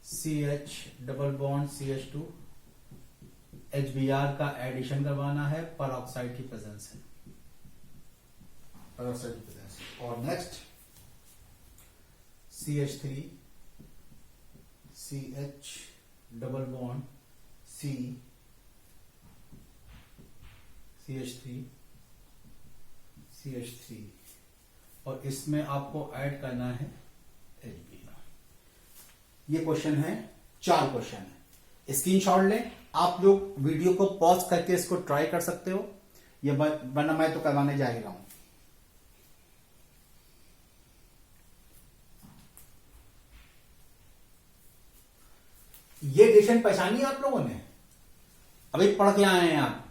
CH double bond CH2, HBr का एडिशन करवाना है, परऑक्साइड की प्रेजेंस है, परऑक्साइड की प्रेजेंस। और next CH3, CH double bond C, CH3, CH3, और इसमें आपको ऐड करना है HBr। ये क्वेश्चन है, 4 क्वेश्चन है, स्क्रीनशॉट लें। आप लोग वीडियो को पॉज करके इसको ट्राई कर सकते हो, ये वरना मैं तो करवाने जा ही रहा हूं। ये रिएक्शन पहचानी आप लोगों ने, अभी पढ़ के आए हैं आप,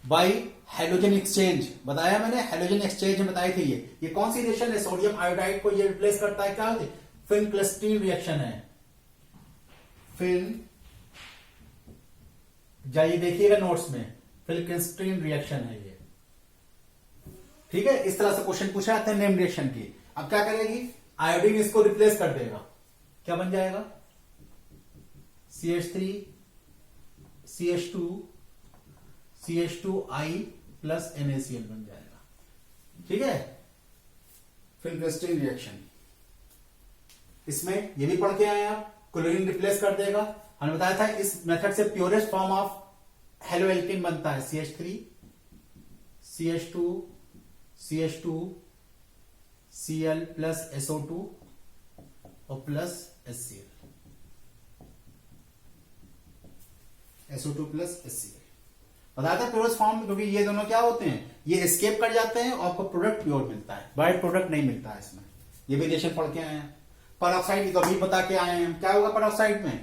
बाई हाइड्रोजन एक्सचेंज बताया मैंने, हाइड्रोजन एक्सचेंज में बताई थी। ये कौन सी रिएक्शन है, सोडियम आयोडाइड को ये रिप्लेस करता है, क्या फिनक्लिस्टीन रिएक्शन है, जाइए देखिएगा नोट्स में, फिनक्लिस्टीन रिएक्शन है ये। ठीक है, इस तरह से क्वेश्चन पूछा जाता है नेम रिएक्शन की। अब क्या करेगी, आयोडीन इसको रिप्लेस कर देगा, क्या बन जाएगा, CH3 CH2 CH2I plus NaCl बन जाएगा। ठीक है, फिर इंटरेस्टिंग रिएक्शन, इसमें ये भी पढ़ के आए आप, क्लोरीन रिप्लेस कर देगा। हमने बताया था इस मेथड से purest form of halo alkane बनता है CH3 CH2 CH2 Cl plus SO2 और plus HCl, SO2 plus HCl बताया था प्योरेस्ट फॉर्म, क्योंकि ये दोनों क्या होते हैं, ये एस्केप कर जाते हैं और आपको प्रोडक्ट प्योर मिलता है, बाय प्रोडक्ट नहीं मिलता है इसमें। ये भी रिएक्शन पढ़ के आए हैं। पेरोक्साइड की तो अभी बता के आए हैं, क्या होगा पेरोक्साइड में,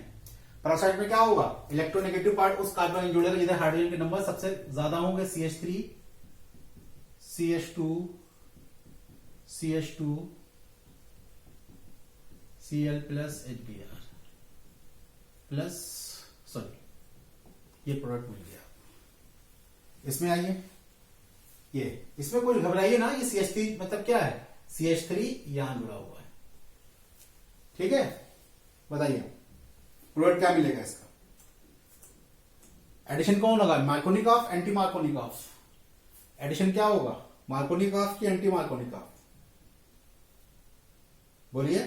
पेरोक्साइड में क्या होगा, इलेक्ट्रोनेगेटिव पार्ट उस कार्बन जुड़ेगा जिधर हाइड्रोजन के नंबर सबसे ज्यादा होंगे, CH3 CH2 CH2 Cl plus HBr plus, sorry ये प्रोडक्ट मिल गया। इसमें आइए, ये इसमें कोई घबराइए ना, ये CH3 मतलब क्या है, CH3 यहां जुड़ा हुआ है। ठीक है, बताइए प्रोडक्ट क्या मिलेगा इसका, एडिशन कौन होगा, मार्कोनिकॉफ एंटी मार्कोनिकॉफ, एडिशन क्या होगा, मार्कोनिकॉफ की एंटी मार्कोनिकॉफ, बोलिए।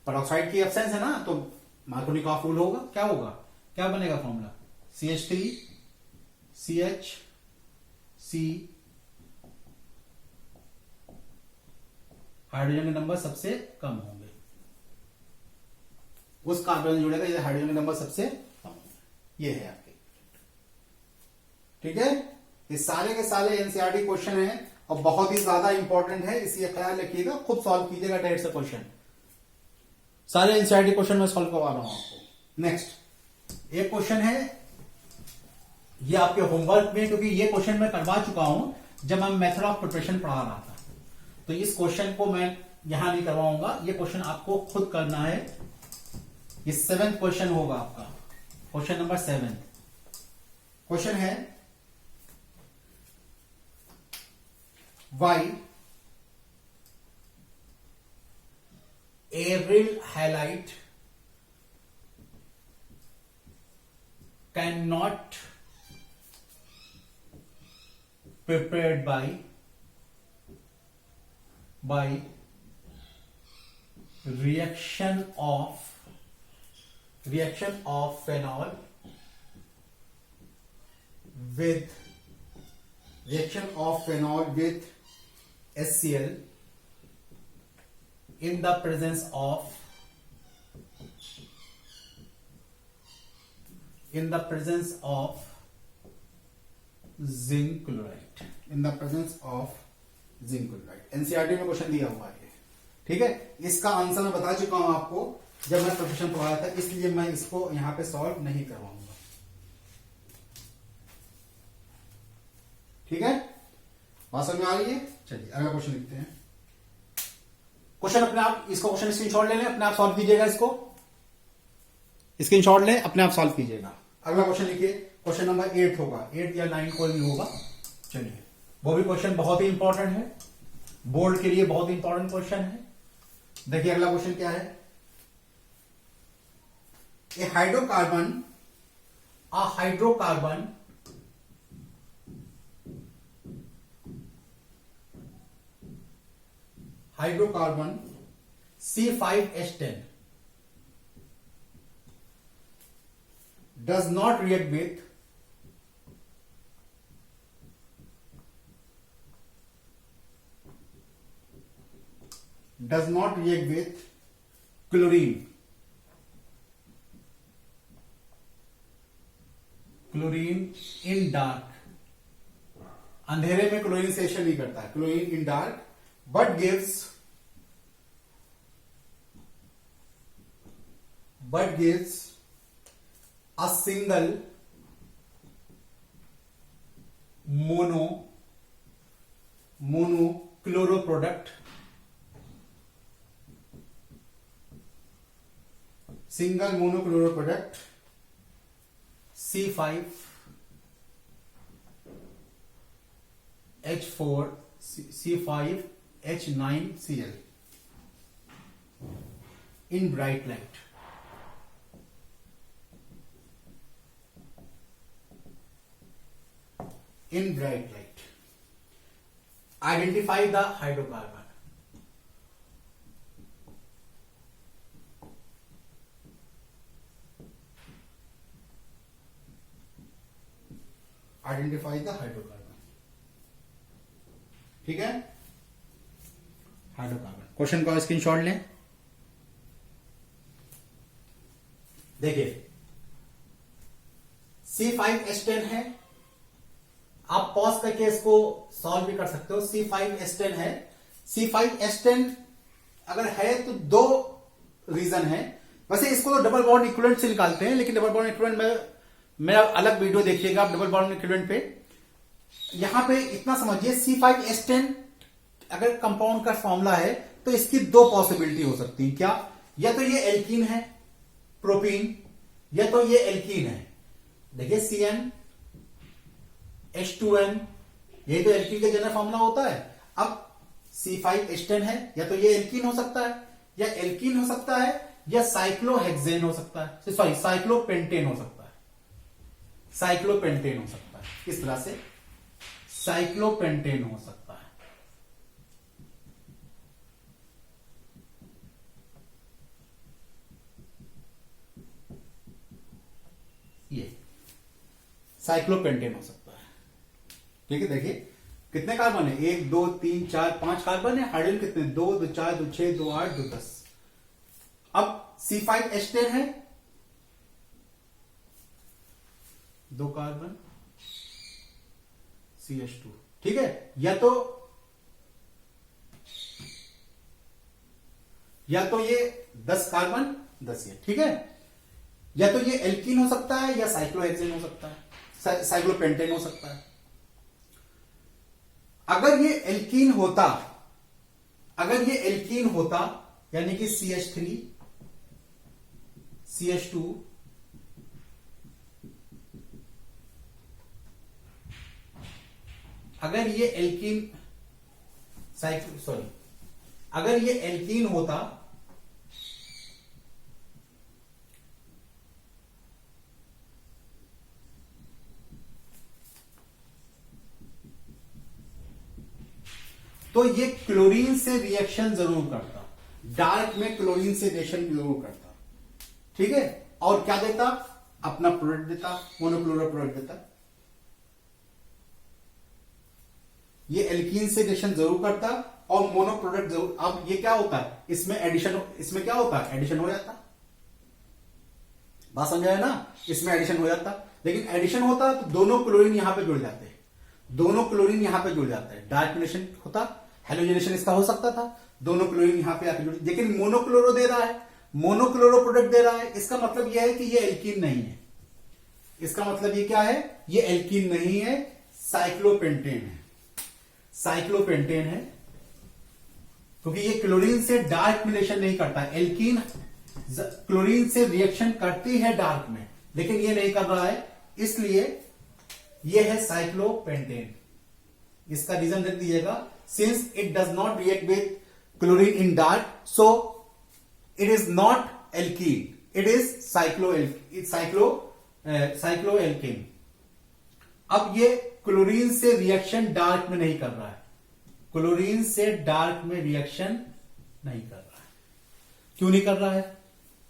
पेरोक्साइड की एब्सेंस है ना, तो मार्कोनिकॉफ रूल होगा, क्या होगा, क्या बनेगा formula, CH3 CH C, hydrogen के नंबर सबसे कम होंगे, उस कार्बन जुड़ेगा जिधर हाइड्रोजन के नंबर सबसे कम होंगे, ये है आपके। ठीक है, ये सारे के सारे एनसीईआरटी क्वेश्चन हैं और बहुत ही ज्यादा इंपॉर्टेंट है, इसलिए ख्याल रखिएगा, खुद सॉल्व कीजिएगा 150 क्वेश्चन, सारे एनसीईआरटी क्वेश्चन मैं सॉल्व करवा रहा हूं आपको। नेक्स्ट एक क्वेश्चन है, ये आपके होमवर्क में, क्योंकि ये क्वेश्चन मैं करवा चुका हूं जब मैं मेथड ऑफ प्रिपरेशन पढ़ा रहा था, तो इस क्वेश्चन को मैं यहां नहीं करवाऊंगा, ये क्वेश्चन आपको खुद करना है। ये 7th क्वेश्चन होगा आपका, क्वेश्चन नंबर 7। क्वेश्चन है, why aryl halide can not prepared by reaction of phenol with HCl in the presence of zinc chloride, NCERT में क्वेश्चन दिया हुआ है। ठीक है, इसका आंसर मैं बता चुका हूं आपको जब मैं प्रोफेशन पढ़ाया था, इसलिए मैं इसको यहां पे सॉल्व नहीं करवाऊंगा। ठीक है, बात समझ में आ रही है। चलिए अगला क्वेश्चन लिखते हैं। क्वेश्चन अपने आप, इसको क्वेश्चन स्क्रीनशॉट ले लें, अपने आप सॉल्व कीजिएगा, इसको स्क्रीनशॉट लें, अपने आप सॉल्व कीजिएगा। अगला क्वेश्चन लिखिए, क्वेश्चन नंबर 8 होगा, 8 या 9 कोई भी होगा। चलिए, वो भी क्वेश्चन बहुत ही इंपॉर्टेंट है, बोर्ड के लिए बहुत ही इंपॉर्टेंट क्वेश्चन है। देखिए अगला क्वेश्चन क्या है, ए hydrocarbon C5H10 does not react with chlorine in dark, अंधेरे में क्लोरीन से रिएक्शन नहीं करता है, chlorine in dark, but gives a single monochloro product, C5 H4C5H9Cl in bright light. In bright light. Identify the hydrocarbon. Identify the hydrocarbon. ठीक है, hydrocarbon. Question का screenshot लें। देखिए C5H10 है, आप पॉज करके इसको सॉल्व भी कर सकते हो। C5H10 है। C5H10 अगर है तो दो रीजन है। वैसे इसको तो डबल बॉन्ड इक्विवेलेंट से निकालते हैं, लेकिन डबल बॉन्ड इक्विवेलेंट में मेरा अलग वीडियो देखिएगा आप डबल बॉन्ड इक्विवेलेंट पे। यहां पे इतना समझिए, C5H10 अगर कंपाउंड का फॉर्मूला है तो इसकी दो पॉसिबिलिटी हो सकती है। क्या? या तो ये एल्कीन है प्रोपीन, या तो ये एल्कीन है। देखिए CnH2n, यही तो एल्कीन का जनरल फॉर्मूला होता है। अब C5H10 है, या तो ये एल्कीन हो सकता है, या एल्कीन हो सकता है, या साइक्लोहेक्सेन हो सकता है, सॉरी साइक्लोपेंटेन हो सकता है। साइक्लोपेंटेन हो सकता है। किस तरह से? साइक्लोपेंटेन हो सकता है। ये साइक्लोपेंटेन हो सकता है। ठीक है, देखिए कितने कार्बन है? 1 2 3 4 5 कार्बन है। हाइड्रोजन कितने? 2 2 4 2 6 2 8 2 10। अब C5H10 है, 2 कार्बन CH2। ठीक है, या तो ये 10 कार्बन 10 ये। ठीक है, या तो ये एल्कीन हो सकता है, या साइक्लोहेक्सेन हो सकता है, साइक्लोपेंटेन हो सकता है। अगर ये एल्कीन होता यानी कि CH3 CH2 अगर ये एल्कीन होता तो ये क्लोरीन से रिएक्शन जरूर करता, डार्क में क्लोरीन से रिएक्शन जरूर करता। ठीक है, और क्या देता? अपना प्रोडक्ट देता, मोनोक्लोरो प्रोडक्ट देता। ये एल्कीन से रिएक्शन जरूर करता और मोनो प्रोडक्ट जरूर। अब ये क्या होता है? इसमें एडिशन, इसमें क्या होता है? एडिशन हो जाता। बात समझ आया ना? इसमें एडिशन हो जाता, लेकिन एडिशन होता तो दोनों क्लोरीन यहां पे जुड़ जाते हैं, दोनों क्लोरीन यहां पे जुड़ जाते हैं। डार्क रिलेशन होता, हेलोजनेशन इसका हो सकता था, दोनों क्लोरीन यहां पे आके जुड़। लेकिन मोनोक्लोरो दे रहा है, मोनोक्लोरो प्रोडक्ट दे रहा है। इसका मतलब यह है कि ये एल्कीन नहीं है। इसका मतलब ये क्या है? ये एल्कीन नहीं है, साइक्लोपेंटेन है। साइक्लोपेंटेन है क्योंकि ये क्लोरीन से डार्क में रिएक्शन नहीं करता। एल्कीन क्लोरीन से रिएक्शन करती है डार्क में, लेकिन ये नहीं कर रहा है, इसलिए ये है साइक्लोपेंटेन। इसका रीजन लिख दीजिएगा, since it does not react with chlorine in dark, so it is not alkene, it is cycloalkene. अब ये क्लोरीन से रिएक्शन डार्क में नहीं कर रहा है, क्लोरीन से डार्क में रिएक्शन नहीं कर रहा है। क्यों नहीं कर रहा है?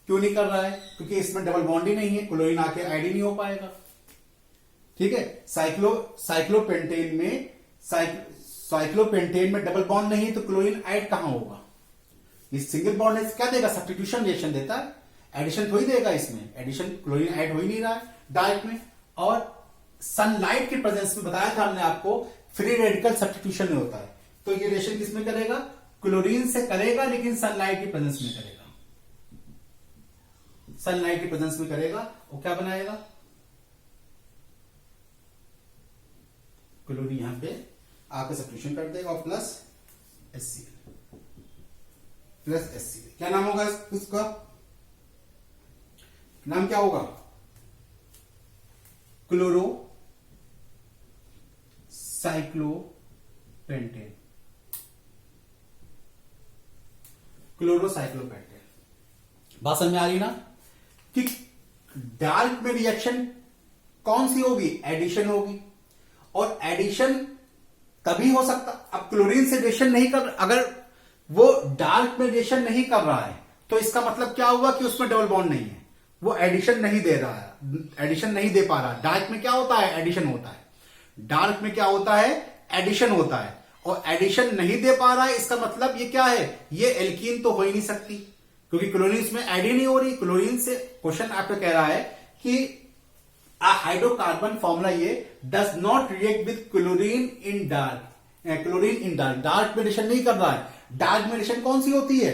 क्यों नहीं कर रहा है? क्योंकि इसमें डबल बॉन्ड ही नहीं है, क्लोरीन आके ऐड ही नहीं हो पाएगा। ठीक है, साइक्लोपेंटेन में डबल बॉन्ड नहीं है तो क्लोरीन ऐड कहां होगा? इस सिंगल बॉन्ड है, क्या देगा? सब्स्टिट्यूशन रिएक्शन देता है, एडिशन थोड़ी देगा। इसमें एडिशन, क्लोरीन ऐड हो ही नहीं रहा है डार्क में। और सनलाइट के प्रेजेंस में बताया था हमने आपको, फ्री रेडिकल सब्स्टिट्यूशन में होता है। तो ये रिएक्शन किसमें करेगा? क्लोरीन से करेगा, लेकिन सनलाइट के प्रेजेंस में करेगा। सनलाइट के प्रेजेंस में करेगा, वो क्या बनाएगा? क्लोरीन यहां पे आके सब्स्टिट्यूशन कर देगा और प्लस HCl। क्या नाम होगा उसका? नाम क्या होगा? Chlorocyclopentane, chlorocyclopentane. बात समझ में आ रही ना कि डार्क में रिएक्शन कौन सी होगी? एडिशन होगी। और एडिशन तभी हो सकता, अब क्लोरीन से रिएक्शन नहीं कर, अगर वो डार्क में रिएक्शन नहीं कर रहा है तो इसका मतलब क्या हुआ कि उसमें डबल बॉन्ड नहीं है, वो एडिशन नहीं दे रहा है, एडिशन नहीं दे पा रहा। डार्क में क्या होता है? एडिशन होता है। डार्क में क्या होता है? एडिशन होता है। और एडिशन नहीं दे पा रहा है, इसका मतलब ये क्या है? ये एल्कीन तो हो ही नहीं सकती, क्योंकि क्लोरीन इसमें ऐड ही नहीं हो रही। क्लोरीन से क्वेश्चन आपको कह रहा है कि हाइड्रोकार्बन फॉर्मूला ये does not react with chlorine in dark, chlorine in dark, dark में रिएक्शन नहीं कर रहा है। डार्क में रिएक्शन कौन सी होती है?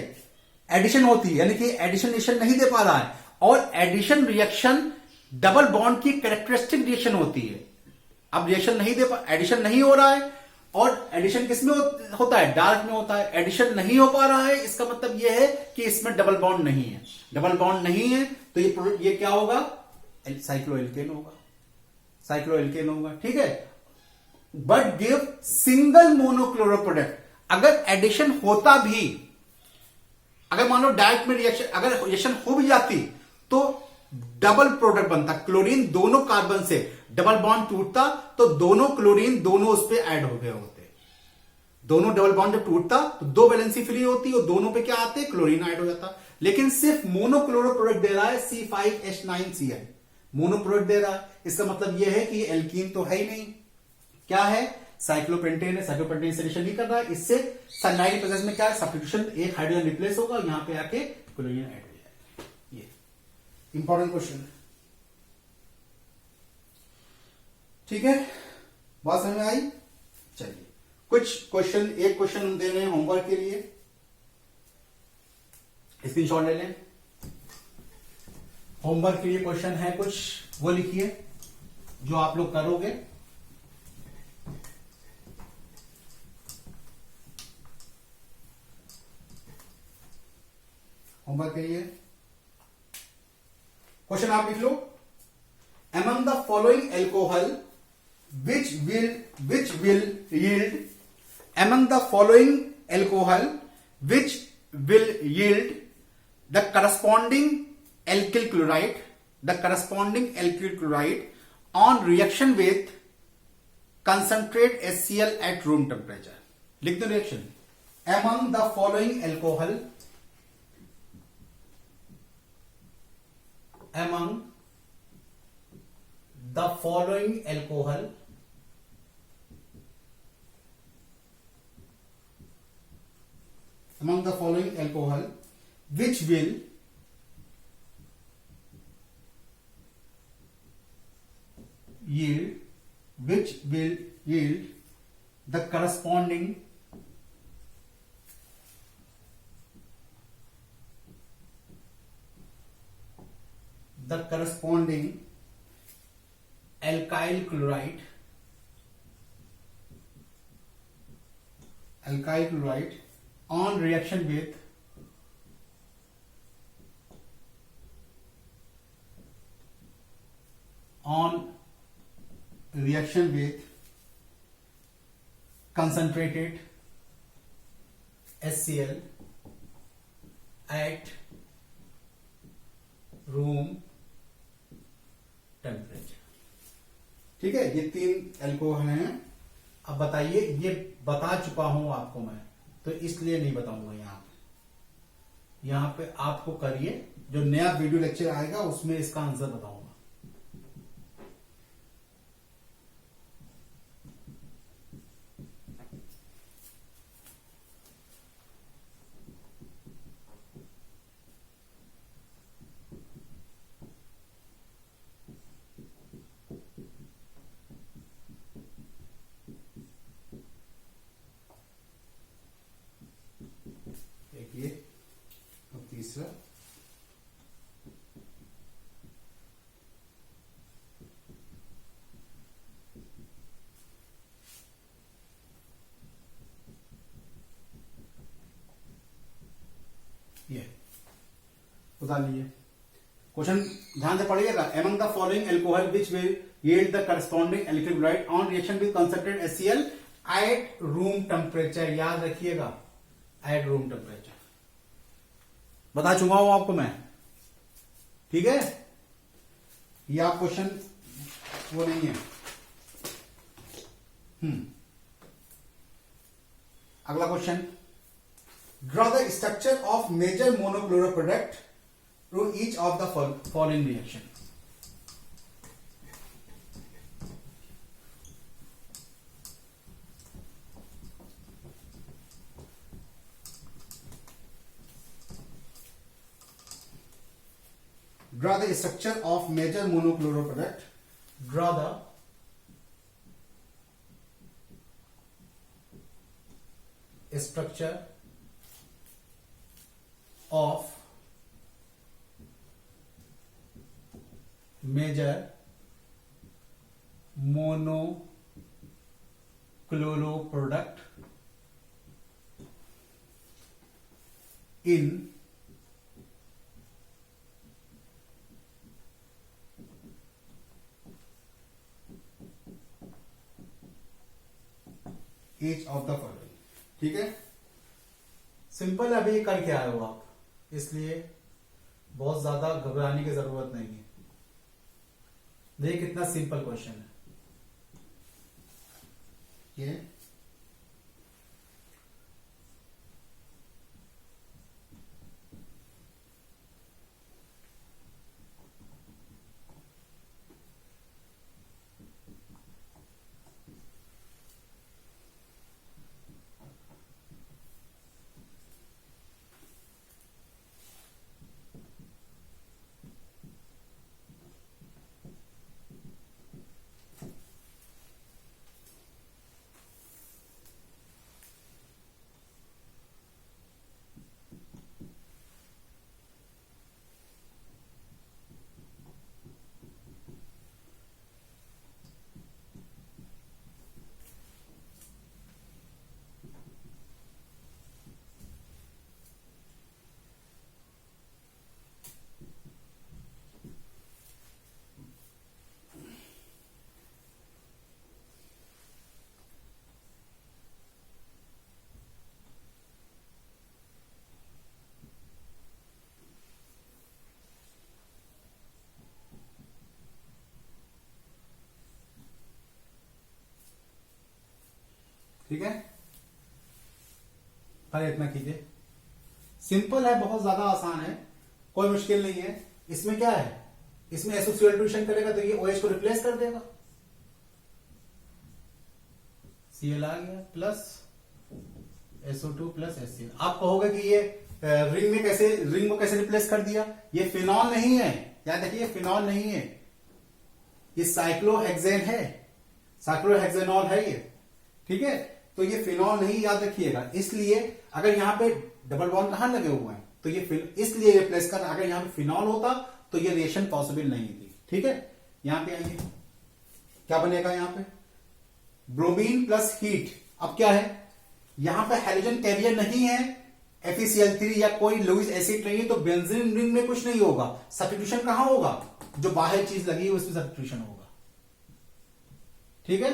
एडिशन होती है, यानी कि एडिशन रिएक्शन नहीं दे पा रहा है। और एडिशन रिएक्शन डबल बॉन्ड की कैरेक्टरिस्टिक रिएक्शन होती है। अब रिएक्शन नहीं दे पा, एडिशन नहीं हो रहा है, और एडिशन किसमें होता है? डार्क में होता है। एडिशन नहीं हो पा रहा है, इसका मतलब यह है कि इसमें डबल बॉन्ड नहीं है। डबल बॉन्ड नहीं है तो ये प्रोडक्ट ये क्या होगा? साइक्लोएल्केन होगा, साइक्लोएल्केन होगा। ठीक है, but give single monochloro product. अगर एडिशन होता भी, अगर मान लो डायरेक्ट में रिएक्शन, अगर रिएक्शन हो भी जाती तो डबल प्रोडक्ट बनता। क्लोरीन दोनों कार्बन से डबल बॉन्ड टूटता तो दोनों क्लोरीन दोनों उस पर ऐड हो गए होते। दोनों डबल बॉन्ड जब टूटता तो दो वैलेंसी फ्री होती और दोनों पे क्या आते? क्लोरीन ऐड हो जाता। लेकिन सिर्फ मोनोक्लोरो प्रोडक्ट दे रहा है C5H9Cl, मोनो प्रोडक्ट दे रहा है। इसका मतलब यह है कि एल्कीन तो है ही नहीं, क्या है? साइक्लोपेंटेन है। साइक्लोपेंटेन से रिएक्शन नहीं कर रहा है, इससे सनलाइट प्रोसेस में क्या है? सब्स्टिट्यूशन, एक हाइड्रोजन रिप्लेस होगा, यहां पे आके क्लोरीन ऐड हो जाएगा। ये इंपॉर्टेंट क्वेश्चन है। ठीक है, बात समझ में आई? चलिए कुछ क्वेश्चन, एक क्वेश्चन हम दे रहे हैं होमवर्क के लिए, स्क्रीनशॉट ले लें। होमवर्क के लिए क्वेश्चन है कुछ, वो लिखिए जो आप लोग करोगे। होमवर्क के लिए क्वेश्चन आप लिख लो। Among the following alcohol which will yield, among the following alcohol which will yield the corresponding alkyl chloride, the corresponding alkyl chloride on reaction with concentrate HCl at room temperature. लिख दो reaction. Among the following alcohol, among the following alcohol among the following alcohol which will yield the corresponding alkyl chloride on reaction with concentrated HCl at room temperature. ठीक है, ये 3 alcohol हैं। अब बताइए, ये बता चुका हूं आपको मैं, तो इसलिए नहीं बताऊंगा यहां पे आपको करिए, जो नया वीडियो लेक्चर आएगा उसमें इसका आंसर बताऊंगा। देखिए अब तीसरा, ये बता लीजिए क्वेश्चन, ध्यान से पढ़िएगा। Among the following alcohol which will yield the corresponding alkyl chloride on reaction with concentrated HCl at room temperature, याद रखिएगा एट रूम टेम्परेचर, बता चुका हूं आपको मैं, ठीक है। ये आप क्वेश्चन वो नहीं है। अगला question, draw the structure of major monochloro product through each of the following reaction. Draw the structure of major monochloro product. Draw the structure of major monochloro product in each of the following। ठीक है, simple अभी ये करके आए हो आप, इसलिए बहुत ज्यादा घबराने की जरूरत नहीं है। देखिए कितना सिंपल क्वेश्चन है ये। ठीक है, पहले इतना कीजिए, सिंपल है, बहुत ज्यादा आसान है, कोई मुश्किल नहीं है। इसमें क्या है, इसमें एसोसिएशन करेगा तो ये OH को रिप्लेस कर देगा, Cl आ गया प्लस SO2 प्लस HCl। आप कहोगे कि ये रिंग को कैसे रिप्लेस कर दिया, ये फिनॉल नहीं है, याद रखिए ये फिनॉल नहीं है, ये साइक्लोहेक्सेन है, साइक्लोहेक्सेनॉल है ये, ठीक है। तो ये फिनॉल नहीं, याद रखिएगा। इसलिए अगर यहां पे डबल बॉन्ड कहां लगे हुए हैं तो ये इसलिए रिप्लेस कर, अगर यहां पे फिनॉल होता तो ये रिएक्शन पॉसिबल नहीं थी, ठीक है। यहां पे आइए, क्या बनेगा यहां पे, ब्रोमीन प्लस हीट। अब क्या है, यहां पे हाइड्रोजन कैरियर नहीं है, FeCl3 या कोई लुईस एसिड नहीं है, तो बेंजीन रिंग में कुछ नहीं होगा। सब्स्टिट्यूशन कहां होगा, जो बाहर चीज लगी है उसमें सब्स्टिट्यूशन होगा, ठीक है।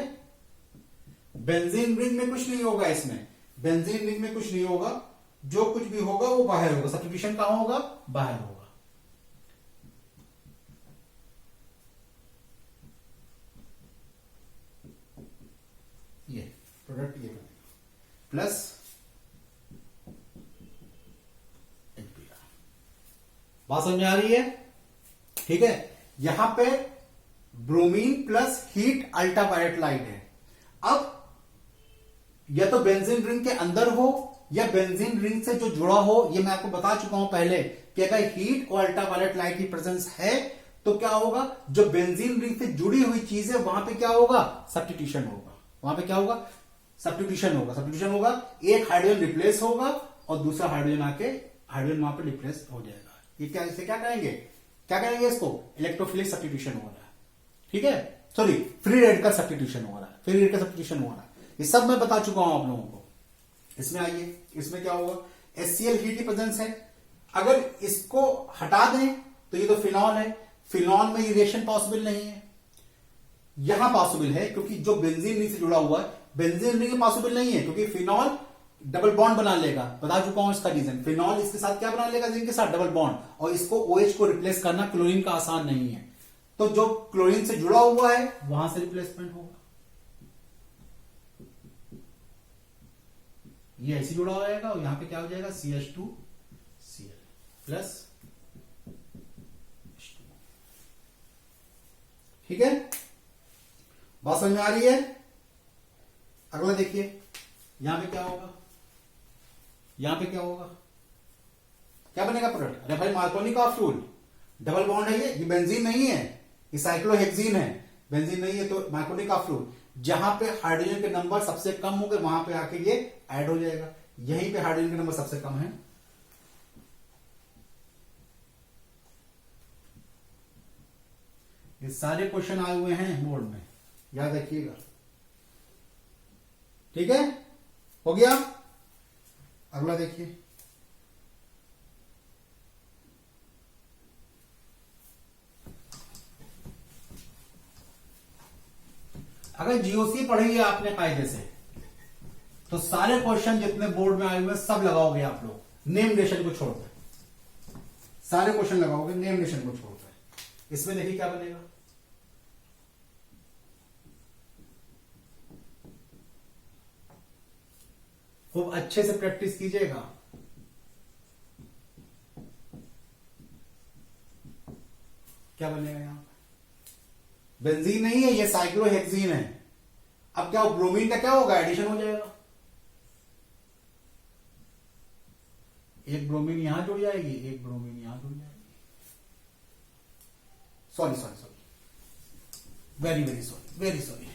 बेंजीन रिंग में कुछ नहीं होगा, इसमें बेंजीन रिंग में कुछ नहीं होगा, जो कुछ भी होगा वो बाहर होगा, सब्स्टिट्यूशन कहां होगा, बाहर होगा। ये प्रोडक्ट ये बनेगा प्लस HBr। बात समझ में आ रही है, ठीक है। यहां पे bromine plus heat ultraviolet light है। अब या तो बेंजीन रिंग के अंदर हो या बेंजीन रिंग से जो जुड़ा हो, ये मैं आपको बता चुका हूं पहले कि अगर हीट और अल्ट्रावायलेट लाइट की प्रेजेंस है तो क्या होगा, जो बेंजीन रिंग से जुड़ी हुई चीज है वहां पे क्या होगा, सब्स्टिट्यूशन होगा, वहां पे क्या होगा, सब्स्टिट्यूशन होगा। सब्स्टिट्यूशन होगा, एक हाइड्रोजन रिप्लेस होगा और दूसरा हाइड्रोजन आके हाइड्रोजन वहां पे रिप्लेस हो जाएगा। ये क्या, इसे क्या कहेंगे, क्या कहेंगे इसको, इलेक्ट्रोफिलिक सब्स्टिट्यूशन हो रहा है, ठीक है। सॉरी, फ्री रेडिकल सब्स्टिट्यूशन हो रहा है, फ्री रेडिकल सब्स्टिट्यूशन हो रहा है। ये सब मैं बता चुका हूं आप लोगों को। इसमें आइए, इसमें क्या होगा, HCl हीट की प्रेजेंस है, अगर इसको हटा दें तो ये तो फिनॉल है, फिनॉल में ये रिएक्शन पॉसिबल नहीं है, यहां पॉसिबल है क्योंकि जो बेंजीन रिंग से जुड़ा हुआ है बेंजीन रिंग पॉसिबल नहीं है, क्योंकि फिनॉल डबल बॉन्ड बना लेगा, बता चुका हूं इसका रीजन। फिनॉल इसके साथ क्या बना लेगा, जिंक के साथ डबल बॉन्ड, और इसको OH को रिप्लेस करना क्लोरीन का आसान नहीं है, तो जो क्लोरीन से जुड़ा हुआ है वहां से रिप्लेसमेंट होगा। ये ऐसे जुड़ा हो जाएगा और यहां पे क्या हो जाएगा, CH2Cl प्लस। ठीक है, बात समझ में आ रही है। अगला देखिए, यहां पे क्या होगा, यहां पे क्या होगा, क्या बनेगा प्रोडक्ट। अरे भाई मार्कोनी का फ्यूल, डबल बॉन्ड है ये बेंजीन नहीं है, ये साइक्लोहेक्सीन है, बेंजीन नहीं है, तो मार्कोनी का फ्यूल जहां पे हाइड्रोजन के नंबर सबसे कम होंगे वहां पे आके ये ऐड हो जाएगा। यहीं पे हाइड्रोजन के नंबर सबसे कम है, ये सारे क्वेश्चन आए हुए हैं बोर्ड में, याद रखिएगा। ठीक है, हो गया। अगला देखिए, अगर जीओसी पढ़ेंगे आपने कायदे से तो सारे क्वेश्चन जितने बोर्ड में आए हुए सब लगाओगे आप लोग, नेम नेशन को छोड़कर सारे क्वेश्चन लगाओगे, नेम नेशन को छोड़कर। इसमें देखिए क्या बनेगा, खूब अच्छे से प्रैक्टिस कीजिएगा। क्या बनेगा यहां, बेंजीन नहीं है, ये साइक्लोहेक्सीन है। अब क्या ब्रोमीन का क्या होगा, एडिशन हो जाएगा, एक ब्रोमीन यहां जुड़ जाएगी, एक ब्रोमीन यहां जुड़ जाएगी। Sorry sorry sorry, very very sorry, very sorry.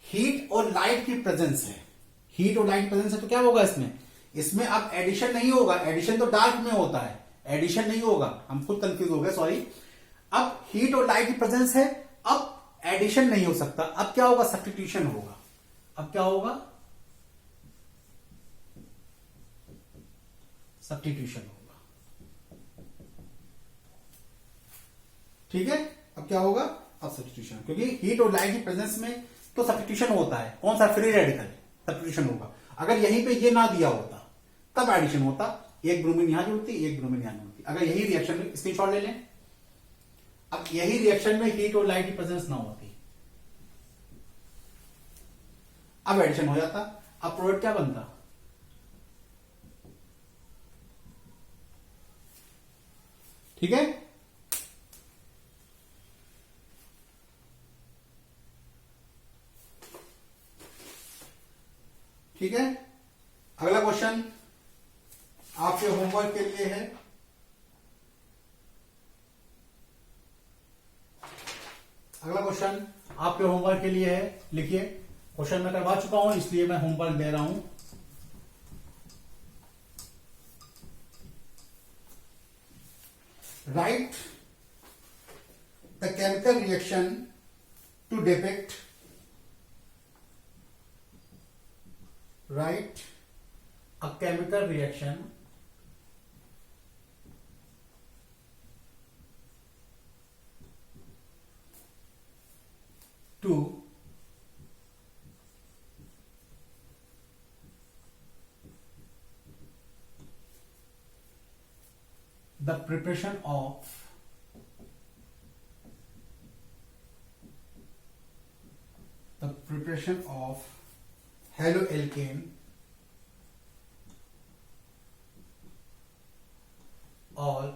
Heat और लाइट की प्रेजेंस है, हीट और लाइट की प्रेजेंस है, तो क्या होगा इसमें, इसमें अब एडिशन नहीं होगा, एडिशन तो डार्क में होता है, एडिशन नहीं होगा, हम खुद कंफ्यूज हो गए, सॉरी। अब हीट और लाइट की प्रेजेंस है, अब एडिशन नहीं हो सकता, अब क्या होगा, सब्स्टिट्यूशन होगा। अब क्या होगा, सब्स्टिट्यूशन होगा। ठीक है, अब क्या होगा, अब सब्स्टिट्यूशन, क्योंकि हीट और लाइट की प्रेजेंस में तो सब्स्टिट्यूशन होता है, कौन सा, फ्री रेडिकल, सब्स्टिट्यूशन होगा। अगर यहीं पे ये ना दिया होता तब एडिशन होता, एक ब्रोमीन यहां जुड़ती, एक ब्रोमीन यहां जुड़ती। अगर यही रिएक्शन में, स्क्रीनशॉट ले लें, अब यही रिएक्शन में हीट और लाइट की प्रेजेंस ना होती, अब एडिशन हो जाता, अब प्रोडक्ट क्या बनता, ठीक है। ठीक है, अगला क्वेश्चन आपके होमवर्क के लिए है। अगला क्वेश्चन आपके होमवर्क के लिए है, लिखिए। क्वेश्चन मैं करवा चुका हूं इसलिए मैं होमवर्क दे रहा हूं। Write the chemical reaction to depict, write a chemical reaction to the preparation of haloalkane or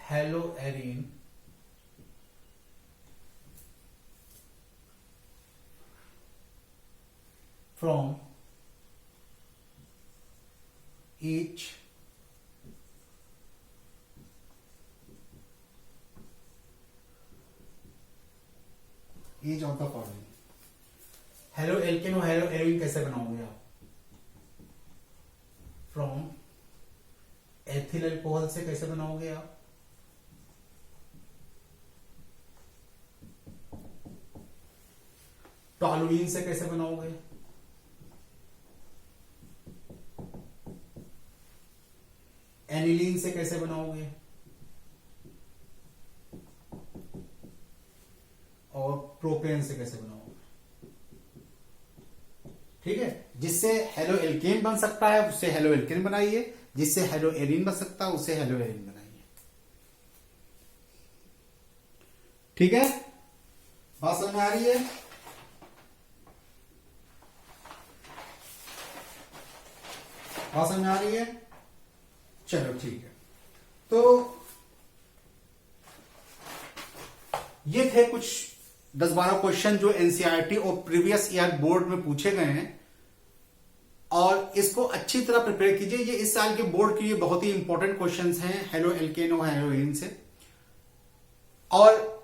haloarine from each of the following। Halo alkane और हेलो एरिन कैसे बनाओगे आप, फ्रॉम एथिल अल्कोहल से कैसे बनाओगे आप, टॉलुइन से कैसे बनाओगे, एनिलीन से कैसे बनाओगे, और प्रोपेन से कैसे बनाओगे। ठीक है, जिससे हेलो एल्केन बन सकता है उससे हेलो एल्केन बनाइए, जिससे हेलो एरीन बन सकता है उससे हेलो एरीन बनाइए। ठीक है, बात समझ में आ रही है? बात समझ में आ रही है? चलो ठीक है, तो ये थे कुछ 10-12 क्वेश्चन जो एनसीईआरटी और प्रीवियस ईयर बोर्ड में पूछे गए हैं, और इसको अच्छी तरह प्रिपेयर कीजिए। ये इस साल के बोर्ड के लिए बहुत ही इंपॉर्टेंट क्वेश्चंस हैं हेलो एल्केन और हेलो एरीन से, और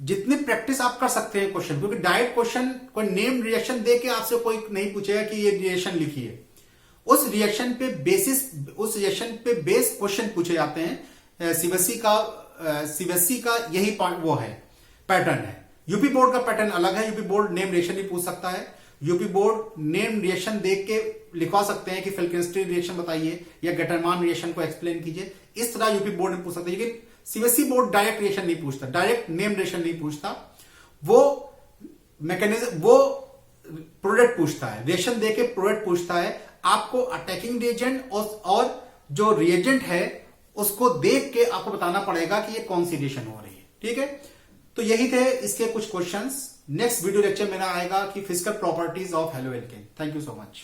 जितनी प्रैक्टिस आप कर सकते हैं क्वेश्चन, क्योंकि डायरेक्ट क्वेश्चन कोई नेम रिएक्शन दे के आपसे कोई नहीं पूछेगा कि ये रिएक्शन लिखिए, उस रिएक्शन पे बेस क्वेश्चन पूछे जाते हैं। सीबीएसई का यही वो है, पैटर्न है। यूपी बोर्ड का पैटर्न अलग है, यूपी बोर्ड नेम रिएक्शन ही पूछ सकता है, यूपी बोर्ड नेम रिएक्शन देख के लिखवा सकते हैं कि फेल्केनस्टीन रिएक्शन बताइए या गेटरमान रिएक्शन को एक्सप्लेन कीजिए, इस तरह यूपी बोर्ड में पूछ सकते हैं। लेकिन सीबीएसई बोर्ड डायरेक्ट रिएक्शन नहीं पूछता, डायरेक्ट नेम रिएक्शन नहीं पूछता, वो मैकेनिज्म, वो प्रोडक्ट पूछता है, रिएक्शन देके प्रोडक्ट पूछता है। आपको अटैकिंग रिएजेंट और जो रिएजेंट है उसको देख के आपको बताना पड़ेगा कि ये कौन सी रिएक्शन हो रही है। ठीक है, तो यही थे इसके कुछ क्वेश्चंस। नेक्स्ट वीडियो लेक्चर मेरा आएगा कि physical properties of halo alkane. Thank you so much.